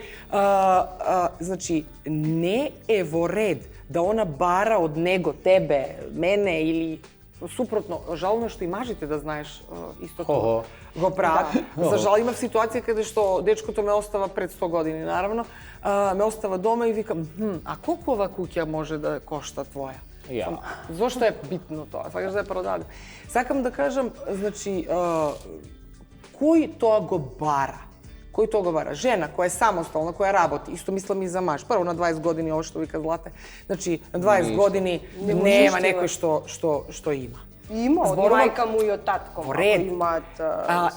[SPEAKER 4] Значи, не е во ред да она бара од него, тебе, мене или супротно. Жално е што и мажите, да знаеш, исто тоа го прават. За жал имав ситуација каде што дечкото ме остава пред 100 години, наравно, ме остава дома и викам, а колку ова куќа може да кошта твоја?
[SPEAKER 3] Ја.
[SPEAKER 4] Зошто е битно тоа? Сакаш да ја продаде? Сакам да кажам, значи, кој тоа го бара? Кој тоа го бара? Жена која е самостална, која работи, исто мислам и за маж. Прво на 20 години, ово што вика Злате. Значи, на 20 години нема некој што има.
[SPEAKER 5] Има, од
[SPEAKER 4] Зборувам-
[SPEAKER 5] мајка му и од татко,
[SPEAKER 4] Во ред.
[SPEAKER 5] ако имаат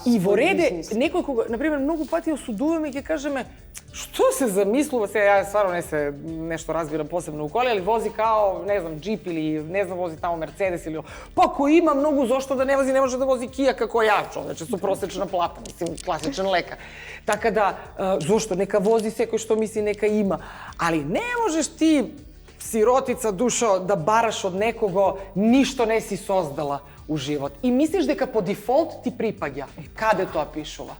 [SPEAKER 4] И во
[SPEAKER 5] свој
[SPEAKER 4] ред е,
[SPEAKER 5] бизнис.
[SPEAKER 4] некој кога, например, многу пати осудуваме и ќе кажеме, што се замислува, сега ја стварно не се нешто разбирам посебно у коли, али вози као, не знам, джип или не знам, вози тамо Мерцедес или па кој има многу, зошто да не вози, не може да вози Кија како ја, човече, со просечна плата, мислим, класичен лекар. Така да, зошто, нека вози секој што мисли, нека има. Али не можеш ти, сиротица душо, да бараш од некого, ништо не си создала у живот. И мислиш дека по дефолт ти припаѓа. Каде тоа пишува?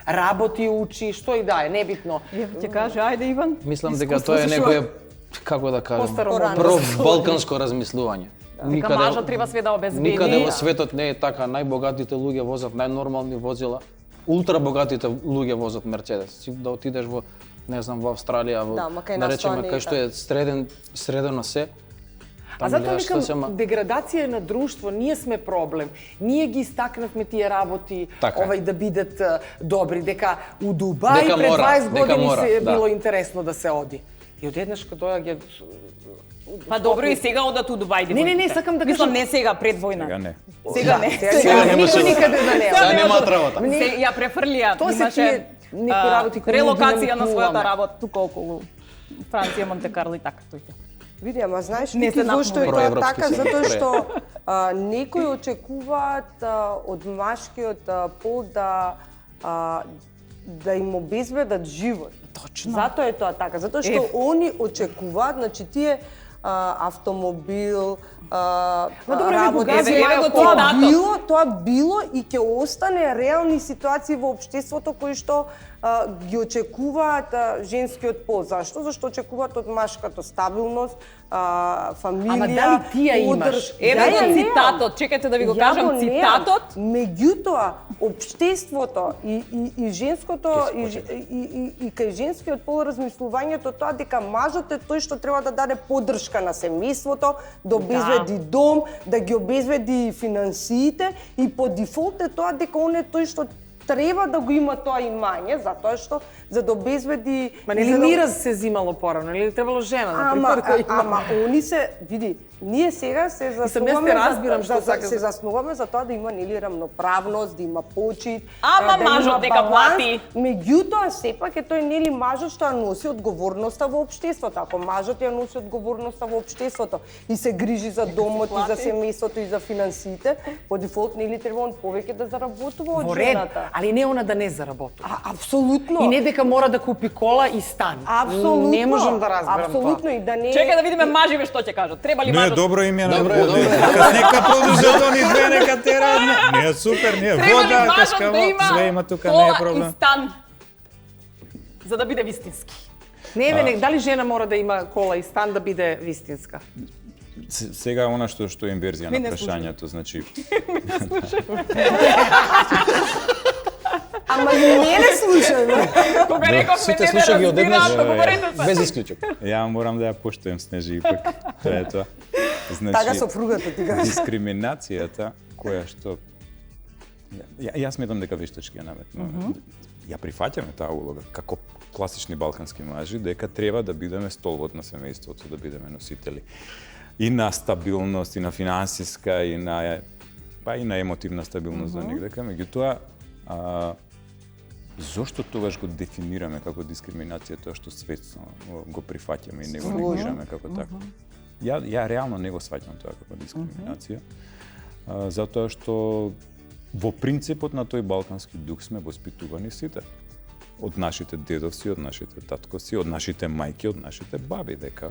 [SPEAKER 4] Работи, учи, што и да е, небитно.
[SPEAKER 1] Ќе каже, ајде Иван.
[SPEAKER 3] Мислам дека
[SPEAKER 1] искуство
[SPEAKER 3] тоа е
[SPEAKER 1] се
[SPEAKER 3] некое, како да кажам,
[SPEAKER 4] Постаромодно.
[SPEAKER 3] балканско размислување.
[SPEAKER 1] Дека мажот треба све да обезбеди.
[SPEAKER 3] Никаде во светот не е така, најбогатите луѓе возат најнормални возила, ултра богатите луѓе возат Мерцедес. Си да отидеш во, не знам, во Австралија, во,
[SPEAKER 5] Да, ма кај
[SPEAKER 3] да
[SPEAKER 5] нас тоа
[SPEAKER 3] речеме,
[SPEAKER 5] не е
[SPEAKER 3] кај што е средено се.
[SPEAKER 4] А затоа
[SPEAKER 3] гледаш
[SPEAKER 4] викам,
[SPEAKER 3] сосема-
[SPEAKER 4] деградација на друштво, ние сме проблем. Ние ги истакнавме тие работи,
[SPEAKER 3] Така е.
[SPEAKER 4] да бидат добри, дека у Дубај
[SPEAKER 3] Дека
[SPEAKER 4] пред
[SPEAKER 3] мора,
[SPEAKER 4] 20
[SPEAKER 3] дека
[SPEAKER 4] години
[SPEAKER 3] мора,
[SPEAKER 4] се е
[SPEAKER 3] да.
[SPEAKER 4] било интересно да се оди. И одеднаш кога доаѓа
[SPEAKER 1] Па добро и сега одат у Дубај.
[SPEAKER 4] Не, сакам да
[SPEAKER 1] Мислам,
[SPEAKER 4] кажам-
[SPEAKER 1] не сега, пред војна.
[SPEAKER 2] Сега не.
[SPEAKER 1] Сега не.
[SPEAKER 3] Сега не може.
[SPEAKER 4] никаде да не.
[SPEAKER 3] Сега немаат работа.
[SPEAKER 1] Ја префрлија,
[SPEAKER 4] Тоа се
[SPEAKER 1] имаше
[SPEAKER 4] тие некои работи кои ние ги
[SPEAKER 1] релокација на својата
[SPEAKER 4] намекнуваме.
[SPEAKER 1] работа тука околу Франција, Монте Карло и така тој.
[SPEAKER 5] Види, ама знаеш
[SPEAKER 1] Не се
[SPEAKER 5] Вики, зошто е
[SPEAKER 1] напнува.
[SPEAKER 5] тоа
[SPEAKER 3] Проевропски
[SPEAKER 5] така?
[SPEAKER 3] се.
[SPEAKER 5] Затоа што некои очекуваат од машкиот пол да им обезбедат живот.
[SPEAKER 1] Точно.
[SPEAKER 5] Затоа е тоа така, затоа што они очекуваат, значи тие автомобил,
[SPEAKER 4] добро,
[SPEAKER 5] работа,
[SPEAKER 1] еве го цитатот.
[SPEAKER 5] тоа било и ќе остане реални ситуации во општеството кои што ги очекуваат женскиот пол. Зашто? Зашто очекуваат од машката стабилност, фамилија,
[SPEAKER 4] Ама дали ти ја имаш?
[SPEAKER 1] Еве
[SPEAKER 5] Да,
[SPEAKER 1] го
[SPEAKER 5] ја
[SPEAKER 1] цитатот, чекајте да ви го
[SPEAKER 5] Ја
[SPEAKER 1] кажам
[SPEAKER 5] немам.
[SPEAKER 1] цитатот.
[SPEAKER 5] Меѓутоа, општеството и женското и кај женскиот пол размислувањето тоа дека мажот е тој што треба да даде поддршка на семејството, да обезбеди дом, да ги обезбеди финансиите и по дефолт е тоа дека он е тој што треба да го има тоа имање, затоа што за да обезбеди
[SPEAKER 4] Ма не
[SPEAKER 5] или
[SPEAKER 4] за
[SPEAKER 5] да-
[SPEAKER 4] мираз се зимало порано, или требало жена, например, која има.
[SPEAKER 5] Ама они се, види, ние сега се
[SPEAKER 4] јас те
[SPEAKER 5] заснуваме
[SPEAKER 4] разбирам што сакаш
[SPEAKER 5] се
[SPEAKER 4] да-
[SPEAKER 5] заснуваме за тоа да има нели рамноправност, да има почит,
[SPEAKER 1] Ама
[SPEAKER 5] да
[SPEAKER 1] мажот
[SPEAKER 5] има
[SPEAKER 1] дека
[SPEAKER 5] баланс.
[SPEAKER 1] плати.
[SPEAKER 5] Меѓутоа сепак е тој нели мажот што ја носи одговорноста во општеството. Ако мажот ја носи одговорноста во општеството и се грижи за домот и за семејството и за финансиите, по дефолт нели треба он повеќе да заработува од
[SPEAKER 4] Во ред,
[SPEAKER 5] жената.
[SPEAKER 4] али не она да не заработува.
[SPEAKER 5] Апсолутно.
[SPEAKER 4] И не дека мора да купи кола и стан.
[SPEAKER 5] Апсолутно.
[SPEAKER 4] Не можам да разберам
[SPEAKER 5] Апсолутно и да не
[SPEAKER 1] Чекај да видиме маживе што ќе кажат. Треба ли
[SPEAKER 2] Не,
[SPEAKER 1] мажот?
[SPEAKER 2] добро им е на
[SPEAKER 3] Добро,
[SPEAKER 2] вода.
[SPEAKER 3] добро.
[SPEAKER 2] Нека продолжат они две, нека тера. Не е супер, не е
[SPEAKER 1] Треба ли
[SPEAKER 2] вода,
[SPEAKER 1] мажот
[SPEAKER 2] кашкаво,
[SPEAKER 1] да има
[SPEAKER 2] све има тука, не
[SPEAKER 1] кола
[SPEAKER 2] е проблем.
[SPEAKER 1] и стан? За да биде вистински.
[SPEAKER 4] Не, дали жена мора да има кола и стан да биде вистинска?
[SPEAKER 2] Сега она што е инверзија на прашањето, значи
[SPEAKER 5] Ама и не слушајме.
[SPEAKER 1] Кога рековме
[SPEAKER 3] Сите
[SPEAKER 1] не
[SPEAKER 3] слушај ги одеднаш,
[SPEAKER 1] говорете се.
[SPEAKER 3] без исклучок.
[SPEAKER 2] ја морам да ја поштуем Снежи ипак. Тоа е тоа.
[SPEAKER 5] Така сопругата ти кажа.
[SPEAKER 2] Дискриминацијата која што јас сметам дека вештачки ја наметнува. Ја прифаќаме таа улога како класични балкански мажи дека треба да бидеме столбот на семејството, да бидеме носители и на стабилност, и на финансиска, и на емотивна стабилност до негдека. Меѓутоа, зошто тогаш го дефинираме како дискриминација тоа што свесно го прифаќаме и не го негираме како такво? Ја реално не го сваќам тоа како дискриминација, затоа што во принципот на тој балкански дух сме воспитувани сите. Од нашите дедовци, од нашите татковци, од нашите мајки, од нашите баби, дека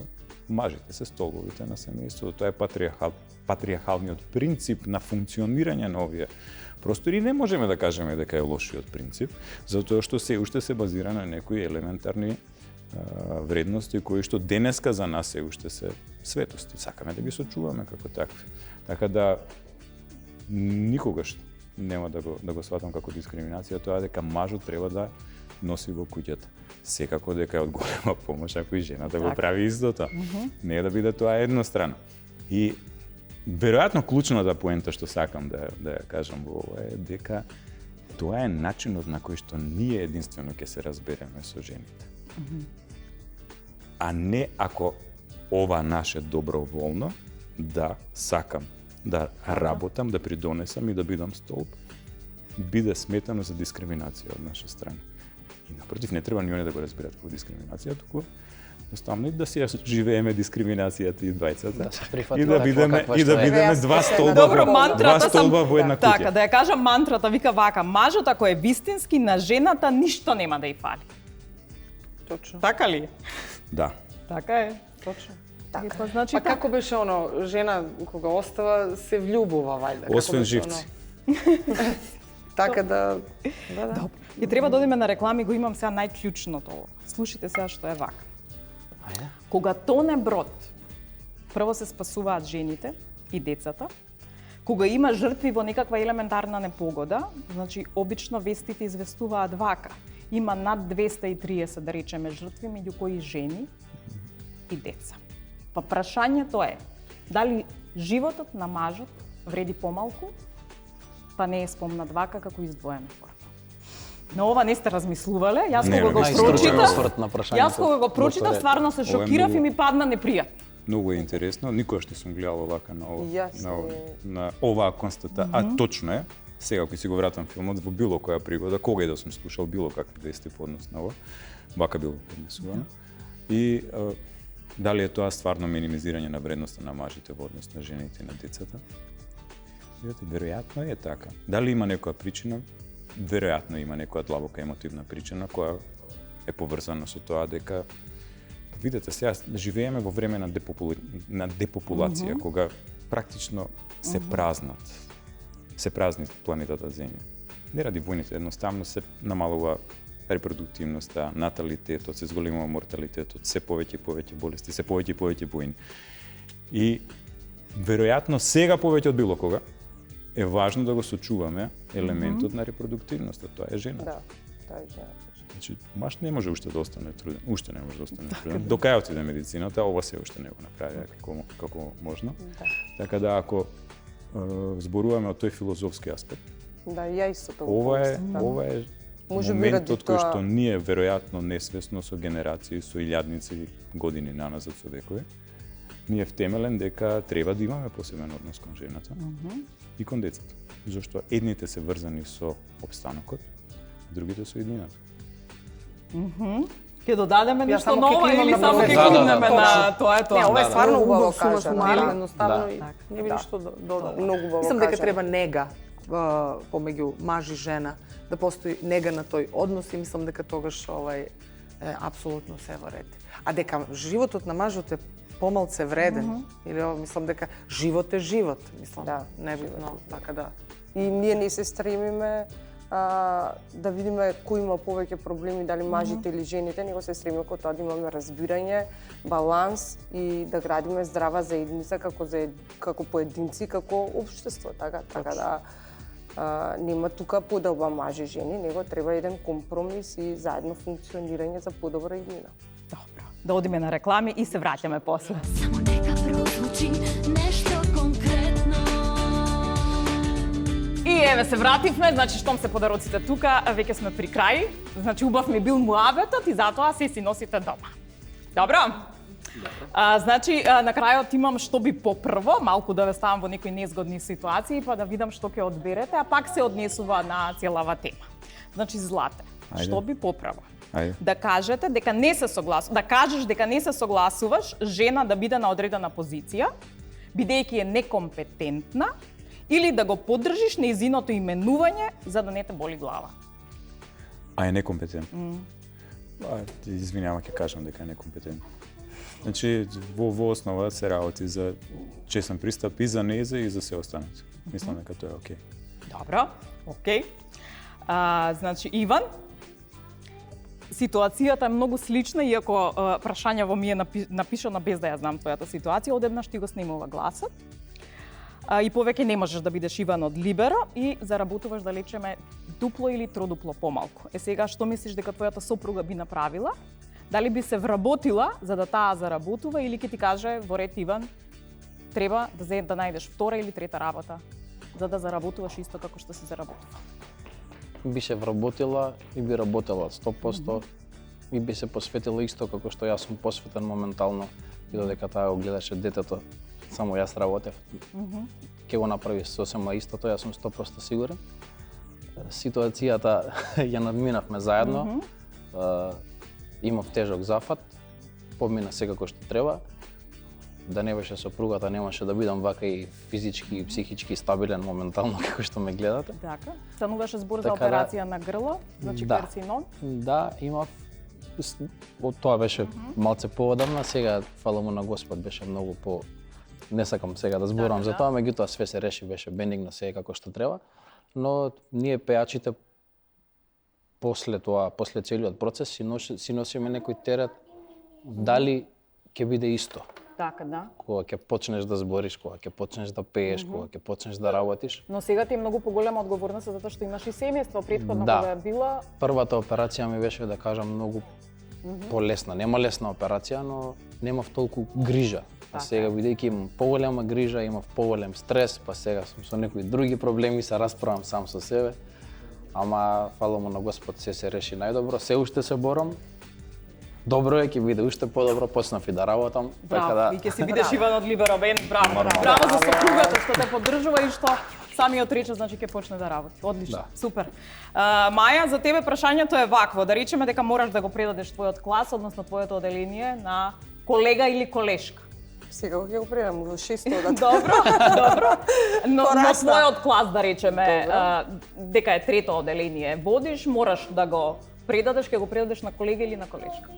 [SPEAKER 2] мажите се столбовите на семејството. Тоа е патриархалниот принцип на функционирање на овие простори. Не можеме да кажеме дека е лошиот принцип, затоа што се уште се базира на некои елементарни вредности кои што денеска за нас се уште се светости. Сакаме да ги сочуваме како такви. Така да никогаш нема да го сватам како дискриминација тоа дека мажот треба да носи во куќата. Секако дека е од голема помош ако и жената го прави истото. Не е да биде тоа еднострано. И веројатно клучната поента што сакам да ја кажам во ова е дека тоа е начинот на кој што ние единствено ќе се разбереме со жените. А не ако ова наше доброволно да сакам да работам, да придонесам и да бидам столб, биде сметано за дискриминација од наша страна. И напротив, не треба ни они да го разберат како дискриминација, туку jednostavно да си ја живееме дискриминацијата и двајцата.
[SPEAKER 3] Да се прифати
[SPEAKER 2] и да бидеме два столба,
[SPEAKER 6] Добро,
[SPEAKER 2] два
[SPEAKER 6] мантрата
[SPEAKER 2] столба во една куќа.
[SPEAKER 6] Така, да ја кажам мантрата вика вака, мажот ако е вистински на жената ништо нема да ја фали.
[SPEAKER 4] Точно.
[SPEAKER 6] Така ли?
[SPEAKER 2] Да.
[SPEAKER 6] Така е.
[SPEAKER 4] Точно.
[SPEAKER 6] Така. Па значи
[SPEAKER 4] Па како беше оно, жена кога остава се влюбува вајде.
[SPEAKER 2] Освен живци.
[SPEAKER 4] Така да.
[SPEAKER 6] Добро. И треба да одиме на реклами, го имам сега најклучното. Слушайте сега што е вака. Кога тоне брод, прво се спасуваат жените и децата. Кога има жртви во некаква елементарна непогода, значи обично вестите известуваат вака. Има над 230, да речеме, жртви, меѓу кои жени и деца. Па прашањето е, дали животот на мажот вреди помалку, па не е спомнат вака како издвоена форма. На ова не сте размислувале, јас кога го прочитав, стварно се шокирав и ми падна непријатно.
[SPEAKER 2] Многу е интересно, никогаш не сум гледал овака на оваа констата, а точно е, сега кога си го вратам филмот во било која пригода, кога и да сум слушал било какви вести по однос на ова, вака било поднесувано. И дали е тоа стварно минимизирање на вредноста на мажите во однос на жените и на децата? Видете, веројатно е така. Дали има некоја причина? Веројатно има некоја длабока емотивна причина која е поврзана со тоа дека видете, сега живееме во време на депопулација, кога практично се празни планетата Земја. Не ради војните, едноставно се намалува репродуктивноста, наталитетот, се зголемува морталитетот, се повеќе болести, се повеќе војни. И веројатно сега повеќе од било кога е важно да го сочуваме елементот на репродуктивноста, тоа е жената.
[SPEAKER 5] Да, тоа е жената.
[SPEAKER 2] Значи, маж не може уште да остане труден. Уште не може да остане труден. До кај отиде медицината, ова се уште не го направи како можно.
[SPEAKER 5] Да.
[SPEAKER 2] Така да ако зборуваме од тој филозофски аспект,
[SPEAKER 5] Да, ја исто тоа.
[SPEAKER 2] ова е моментот кој што ние веројатно несвесно со генерации, со илјадници години наназад со векови, ми е втемелен дека треба да имаме посебен однос кон жената и кон децата. Зошто едните се врзани со опстанокот, другите со иднината.
[SPEAKER 6] Ќе додадеме нешто
[SPEAKER 4] само
[SPEAKER 6] ново
[SPEAKER 4] ќе климам
[SPEAKER 6] или
[SPEAKER 4] на
[SPEAKER 6] само ќе
[SPEAKER 4] професор.
[SPEAKER 6] климнеме на тоа е тоа?
[SPEAKER 5] Не, ова е стварно убаво кажано.
[SPEAKER 4] сумарно, едноставно и
[SPEAKER 5] Да.
[SPEAKER 4] не би ништо додала.
[SPEAKER 5] Многу убаво
[SPEAKER 4] Мислам дека
[SPEAKER 5] кажано.
[SPEAKER 4] треба нега помеѓу маж и жена, да постои нега на тој однос и мислам дека тогаш апсолутно се во ред. А дека животот на мажот е помалце вреден, или мислам дека живот е живот, мислам,
[SPEAKER 5] Да,
[SPEAKER 4] небитно, така да.
[SPEAKER 5] И ние не се стремиме да видиме кој има повеќе проблеми, дали мажите или жените, него се стремиме кон тоа да имаме разбирање, баланс и да градиме здрава заедница како поединци, како општество, така да нема тука поделба мажи и жени, него треба еден компромис и заедно функционирање за подобра иднина.
[SPEAKER 6] Добро. Да одиме на реклами и се враќаме после.
[SPEAKER 7] Само нека прозвучи нешто конкретно.
[SPEAKER 6] И еве се вративме, значи штом се подароците тука, веќе сме при крај. Значи убав ми бил муабетот и затоа се си носите дома. Добро? Значи, на крајот имам што би попрво, малку да ве ставам во некои незгодни ситуации, па да видам што ќе одберете, а пак се однесува на целава тема. Значи, Злате, што би попрво? Да кажете дека не се да кажеш дека не се согласуваш жена да биде на одредена позиција, бидејќи е некомпетентна, или да го поддржиш нејзиното именување за да не те боли глава.
[SPEAKER 2] А е некомпетентна. Извинявам, ќе кажам дека е некомпетентна. Значи, во основа се работи за честен пристап и за нејзе и за се останати. Мислам дека тоа е окей.
[SPEAKER 6] Добро, окей. Значи, Иван, ситуацијата е многу слична, иако прашањево ми е напишано без да ја знам твојата ситуација, одеднаш ти го снимува гласот. И повеќе не можеш да бидеш Иван од Либеро и заработуваш, да речеме, дупло или тродупло помалку. Сега, што мислиш дека твојата сопруга би направила? Дали би се вработила за да таа заработува или ќе ти каже во ред Иван, треба да најдеш втора или трета работа за да заработуваш исто како што си заработува?
[SPEAKER 3] Би се вработила и би работела 100% и би се посветила исто како што јас сум посветен моментално и додека таа го гледаше детето, само јас работев. Ќе го направи сосема истото, јас сум 100% сигурен. Ситуацијата ја надминавме заедно. Имав тежок зафат, помина секако што треба. Да не беше сопругата, немаше да бидам вака и физички и психички стабилен моментално како што ме гледате.
[SPEAKER 6] Така. Стануваше збор за операција на грло, значи карцином?
[SPEAKER 3] Да, имав. Од тоа беше малце поодамна, сега фала му на Господ беше многу по. Не сакам сега да зборувам за тоа, меѓутоа све се реши, беше бенигно сега како што треба, но ние пејачите после тоа, после целиот процес си носиме некој терет дали ќе биде исто.
[SPEAKER 6] Така, да.
[SPEAKER 3] Кога ќе почнеш да збориш, кога ќе почнеш да пееш, кога ќе почнеш да работиш.
[SPEAKER 6] Но сега ти е многу поголема одговорност затоа што имаш и семејство претходно кога е била.
[SPEAKER 3] Првата операција ми беше, да кажам, многу полесна. Нема лесна операција, но немав толку грижа. А сега, бидејќи имам поголема грижа, имав поголем стрес, па сега сум со некои други проблеми, се расправам сам со себе. Ама, фала му на Господ, се реши најдобро. Се уште се борам. Добро е, ќе биде уште подобро, почнав и да работам.
[SPEAKER 6] Браво, така да... и ќе си бидеш Иван од Либеро Бенд, браво. Браво за сопругата што те поддржува и што самиот рече, значи ќе почне да работи. Одлично, супер. Маја, за тебе прашањето е вакво, да речеме дека мораш да го предадеш твојот клас, односно твоето оделение на колега или колешка.
[SPEAKER 5] Сега ќе го предам во 600.
[SPEAKER 6] Добро. Но твојот клас, да речеме, дека е трето оделение, водиш, мораш да го предадеш, ќе го предадеш на колега или на колешка?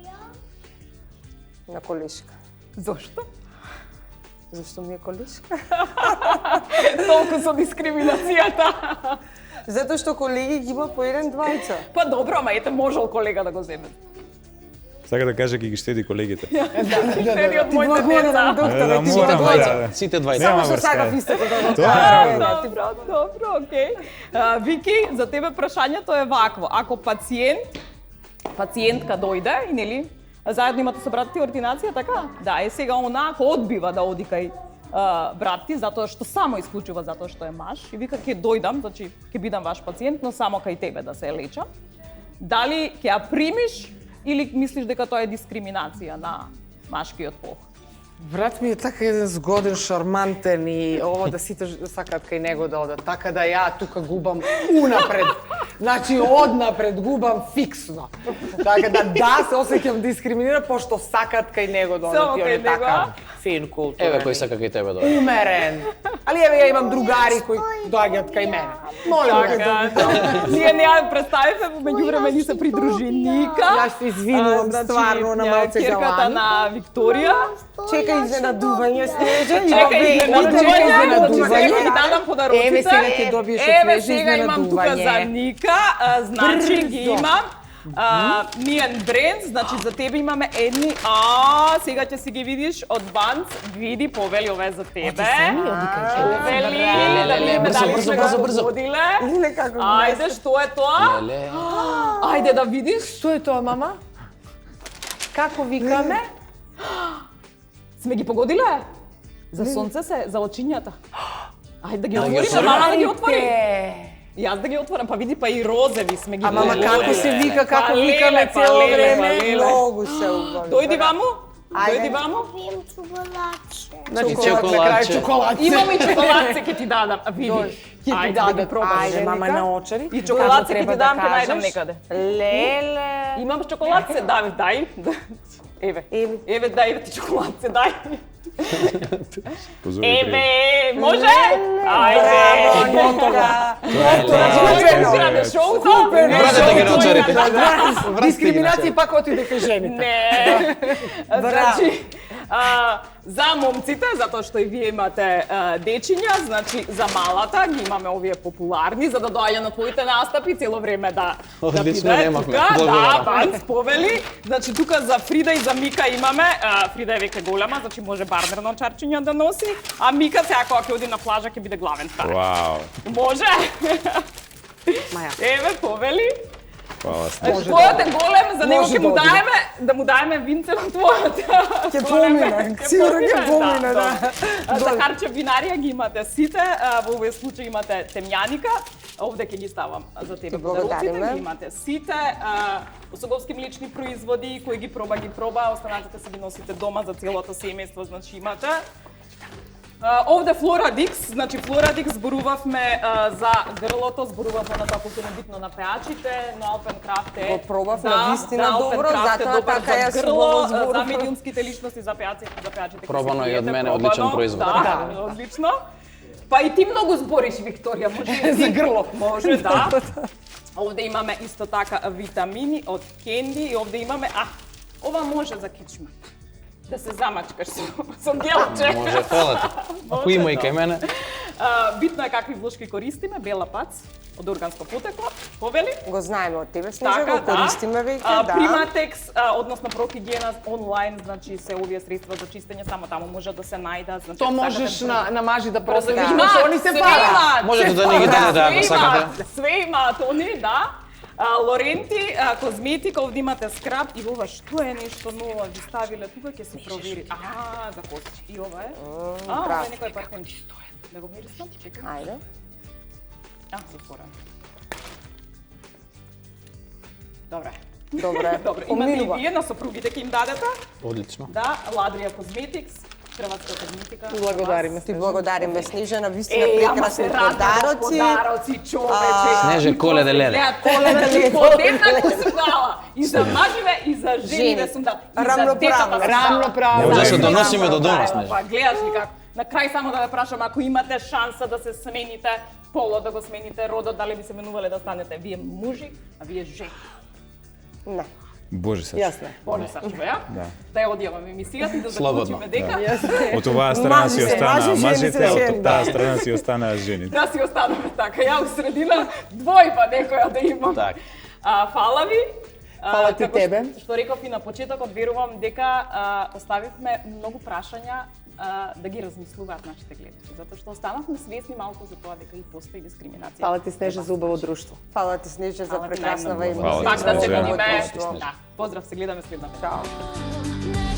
[SPEAKER 5] На колешка.
[SPEAKER 6] Зошто?
[SPEAKER 5] Зашто ми е колешка?
[SPEAKER 6] Толку со дискриминацијата.
[SPEAKER 5] Затоа што колеги ги има по еден двајца.
[SPEAKER 6] Па добро, ама ете можел колега да го земе.
[SPEAKER 2] Сака да каже ќе ги штеди колегите.
[SPEAKER 6] Штеди од моите деца.
[SPEAKER 3] Сите двајца.
[SPEAKER 5] Само што сакав истото да го
[SPEAKER 6] кажа. Добро, окей. Вики, за тебе прашањето е вакво. Ако пациентка дојде и нели заедно имате со брат ти ординација, така? Да, е сега она ако одбива да оди кај брат ти затоа што само исклучува затоа што е маж и вика ќе дојдам, значи ќе бидам ваш пациент, но само кај тебе да се лечам. Дали ќе ја примиш или мислиш дека тоа е дискриминација на машкиот пол?
[SPEAKER 4] Брат ми е така еден згоден, шармантен и ово да сите сакаат кај него да одат. Така да ја тука губам унапред. Значи однапред губам фиксно. Така да се осеќам дискриминиран пошто сакаат кај него да одат. И он е така фин, културен.
[SPEAKER 3] Еве кој сака кај тебе да оди.
[SPEAKER 4] Умерен. Али еве ја имам другари кои доаѓаат кај мене. Молам те.
[SPEAKER 6] Ние не ја представивме, во меѓувреме ни се придружи Ника.
[SPEAKER 4] Јас се извинувам стварно на малце
[SPEAKER 6] Керката
[SPEAKER 4] галан.
[SPEAKER 6] на Викторија.
[SPEAKER 4] Чека изненадување, Снежа.
[SPEAKER 6] Чека
[SPEAKER 4] изненадување.
[SPEAKER 6] Ќе ти дадам подароците.
[SPEAKER 4] Еве сега ќе добиеш од
[SPEAKER 6] Еве
[SPEAKER 4] Снежа
[SPEAKER 6] сега имам тука за
[SPEAKER 4] изненадување.
[SPEAKER 6] Ника, значи ги
[SPEAKER 4] Брзо.
[SPEAKER 6] имам. Миен бренд, значи за тебе имаме едни, сега ќе си ги видиш од Банц, види, повели ова е за тебе. Повели, да видиме
[SPEAKER 3] брзо,
[SPEAKER 6] дали
[SPEAKER 3] брзо,
[SPEAKER 6] сме
[SPEAKER 3] брзо,
[SPEAKER 6] го
[SPEAKER 3] брзо.
[SPEAKER 6] погодиле.
[SPEAKER 4] Иле како
[SPEAKER 6] Ајде, што е тоа?
[SPEAKER 3] Леле.
[SPEAKER 6] Ајде да видиш.
[SPEAKER 4] Што е тоа, мама? Како викаме?
[SPEAKER 6] Сме ги погодиле? За сонце се, за очињата. Ајде да ги
[SPEAKER 3] Да ги
[SPEAKER 6] отвориме,
[SPEAKER 3] отвориме.
[SPEAKER 6] мама да ги отвори.
[SPEAKER 4] Ајде.
[SPEAKER 6] Јас да ги отворам, па види, па и розеви сме ги
[SPEAKER 4] А мама
[SPEAKER 6] погодиле.
[SPEAKER 4] како се вика, како
[SPEAKER 6] Па леле,
[SPEAKER 4] викаме
[SPEAKER 6] па
[SPEAKER 4] цело
[SPEAKER 6] леле,
[SPEAKER 4] време?
[SPEAKER 6] па леле.
[SPEAKER 4] Многу се убави.
[SPEAKER 6] Дојди ваму.
[SPEAKER 4] Ајде.
[SPEAKER 6] Дојди ваму.
[SPEAKER 8] Вием чоколадче.
[SPEAKER 4] Значи,
[SPEAKER 3] Чоколадче.
[SPEAKER 4] на крај чоколадче.
[SPEAKER 6] Имам и чоколадце ќе ти дадам. Види.
[SPEAKER 4] Ќе ти
[SPEAKER 6] Ајде да ги
[SPEAKER 4] дадат.
[SPEAKER 6] пробаш.
[SPEAKER 4] Ајде, мама на очари.
[SPEAKER 6] И чоколадце ќе
[SPEAKER 4] треба
[SPEAKER 6] ти дам,
[SPEAKER 4] да
[SPEAKER 6] ќе најдам
[SPEAKER 4] кажеш.
[SPEAKER 6] некаде.
[SPEAKER 4] Леле.
[SPEAKER 6] Имам чоколадце, дај. Еве.
[SPEAKER 4] Еве.
[SPEAKER 6] Еве, дај ти чоколадце, дај.
[SPEAKER 2] Позови пријател.
[SPEAKER 6] Еве, може? Ајде.
[SPEAKER 4] Ника.
[SPEAKER 6] Купено. Шоуто.
[SPEAKER 3] Вратете ги на очарите.
[SPEAKER 4] Дискриминација пак отиде кај жените.
[SPEAKER 6] Не. Значи, за момците, затоа што и вие имате дечиња, значи за малата ги имаме овие популарни, за да доаѓа на твоите настапи цело време да
[SPEAKER 3] Одлично,
[SPEAKER 6] биде
[SPEAKER 3] немавме.
[SPEAKER 6] тука. Да,
[SPEAKER 3] Благодарам.
[SPEAKER 6] Банц повели. Значи тука за Фрида и за Мика имаме, Фрида е веќе голема, значи може барнерно чарчиња да носи, а Мика сега кога ќе оди на плажа ќе биде главен стар.
[SPEAKER 2] Вау.
[SPEAKER 6] Може?
[SPEAKER 4] Маја.
[SPEAKER 6] Еве, повели.
[SPEAKER 2] Хвала.
[SPEAKER 6] Твојот е голем, за него
[SPEAKER 4] Може
[SPEAKER 6] ќе му
[SPEAKER 4] да оди.
[SPEAKER 6] даеме, да му даеме винце на твојот.
[SPEAKER 4] Ќе помине, сигурно ќе помине, да.
[SPEAKER 6] За харче винарија ги имате сите, во овој случај имате темјаника, овде ќе ги ставам за тебе
[SPEAKER 5] Ти благодариме.
[SPEAKER 6] подароците, ги имате сите, осоговски млечни производи, кои ги проба, останатите се ги носите дома за целото семејство, значи имате. Овде Флорадикс, значи Флорадикс зборувавме за грлото, зборувавме на тоа колку е битно на пеачите, но Алпен Крафт е...
[SPEAKER 5] Го пробавме,
[SPEAKER 6] Да,
[SPEAKER 5] вистина
[SPEAKER 6] да,
[SPEAKER 5] добро,
[SPEAKER 6] Alpen Craft е
[SPEAKER 5] затоа
[SPEAKER 6] добар
[SPEAKER 5] така
[SPEAKER 6] за
[SPEAKER 5] ја
[SPEAKER 6] грло,
[SPEAKER 5] го
[SPEAKER 6] за
[SPEAKER 5] зборувам.
[SPEAKER 6] медиумските личности, за пеачите.
[SPEAKER 3] Пробано
[SPEAKER 6] ќе
[SPEAKER 3] и од
[SPEAKER 6] се
[SPEAKER 3] мене,
[SPEAKER 6] пиете,
[SPEAKER 3] одличен
[SPEAKER 6] пробано.
[SPEAKER 3] производ.
[SPEAKER 6] Да, одлично. Па и ти многу збориш, Викторија, може и
[SPEAKER 4] За
[SPEAKER 6] ти.
[SPEAKER 4] грло.
[SPEAKER 6] Може, да. Овде имаме исто така витамини од кенди и овде имаме, ова може за кичма. Да се замачкаш со гелче.
[SPEAKER 3] Може, фала ти. Ако има и кај мене.
[SPEAKER 6] Битно е какви влошки користиме, бела пац од органско потекло, повели.
[SPEAKER 5] Го знаеме од тебе, Снежа, го користиме веќе, да.
[SPEAKER 6] Приматекс, односно Прокигиена онлайн, значи се овие средства за чистење, само таму може да се најдат. Значи,
[SPEAKER 4] То
[SPEAKER 6] ако
[SPEAKER 4] можеш
[SPEAKER 6] сакате
[SPEAKER 4] на мажи да
[SPEAKER 6] Просто
[SPEAKER 4] проследиш,
[SPEAKER 6] има,
[SPEAKER 4] што они се
[SPEAKER 6] све
[SPEAKER 4] пара.
[SPEAKER 6] имаат,
[SPEAKER 3] Можете
[SPEAKER 6] се
[SPEAKER 3] да ни ги
[SPEAKER 6] пара,
[SPEAKER 3] дадете, ако
[SPEAKER 6] све
[SPEAKER 3] сакате.
[SPEAKER 6] имаат, Све имаат они, да. Лоренти, козметика, овде имате скраб и ова што е нешто ново, ви ставиле тука, ќе си провери. За косички. И ова е. Ова е некој парфем. Што е? Да го мирисам, чекај.
[SPEAKER 5] Ајде.
[SPEAKER 6] Затворам. Добре.
[SPEAKER 5] Добре.
[SPEAKER 6] Добре, имате и
[SPEAKER 5] Поминува.
[SPEAKER 6] вие на сопругите ќе им дадете.
[SPEAKER 3] Одлично.
[SPEAKER 6] Да, Ладрија Козметикс, хрватска козметика.
[SPEAKER 4] Благодариме.
[SPEAKER 5] Ти благодариме, Снежана, вистина
[SPEAKER 6] Ама се
[SPEAKER 5] прекрасни
[SPEAKER 6] радвам
[SPEAKER 5] подароци.
[SPEAKER 6] подароци, човече.
[SPEAKER 3] Снеже, коледе леле.
[SPEAKER 6] Коледе леле. Подеднакво сум дала. И за маживе, и за жениве сум дала. И за
[SPEAKER 5] Рамноправно.
[SPEAKER 6] децата сум дала.
[SPEAKER 4] Рамноправно.
[SPEAKER 3] Може да се доносиме до дома, Снежа.
[SPEAKER 6] Па гледаш ли како. На крај само да ве прашам, ако имате шанса да се смените, полот да го смените, родот, дали би се менувале да станете вие мужи, а вие жени?
[SPEAKER 5] Не.
[SPEAKER 2] Боже се.
[SPEAKER 4] Јасно.
[SPEAKER 6] Боли Сачева, ја?
[SPEAKER 2] Да.
[SPEAKER 6] Да ја одјаваме емисијата и да
[SPEAKER 3] Слободно.
[SPEAKER 6] заклучиме дека
[SPEAKER 2] Од оваа страна
[SPEAKER 5] Мажи
[SPEAKER 2] си
[SPEAKER 5] се,
[SPEAKER 2] останаа
[SPEAKER 5] мажи, жени
[SPEAKER 2] мажите,
[SPEAKER 5] се,
[SPEAKER 2] а
[SPEAKER 5] жени,
[SPEAKER 2] од таа страна си останаа жените.
[SPEAKER 6] да си останаме така. Ја у средина двојба некоја да имам.
[SPEAKER 3] Так.
[SPEAKER 6] Фала ви.
[SPEAKER 4] Фала ти
[SPEAKER 6] Како
[SPEAKER 4] тебе.
[SPEAKER 6] Што реков и на почетокот, верувам дека оставивме многу прашања да ги размислуваат нашите гледачи, затоа што останавме свесни малку за тоа дека и постои дискриминација.
[SPEAKER 4] Фала ти, Снежа, за убаво друштво.
[SPEAKER 5] Фала ти, Снежа, за
[SPEAKER 6] Фала ти
[SPEAKER 5] прекраснава
[SPEAKER 6] најмногу.
[SPEAKER 5] емисија.
[SPEAKER 2] Фала ти,
[SPEAKER 6] Пак да се
[SPEAKER 2] Снежа.
[SPEAKER 6] видиме.
[SPEAKER 5] Друштво.
[SPEAKER 6] Да. Поздрав, се гледаме следната.
[SPEAKER 5] Чао.
[SPEAKER 7] Ne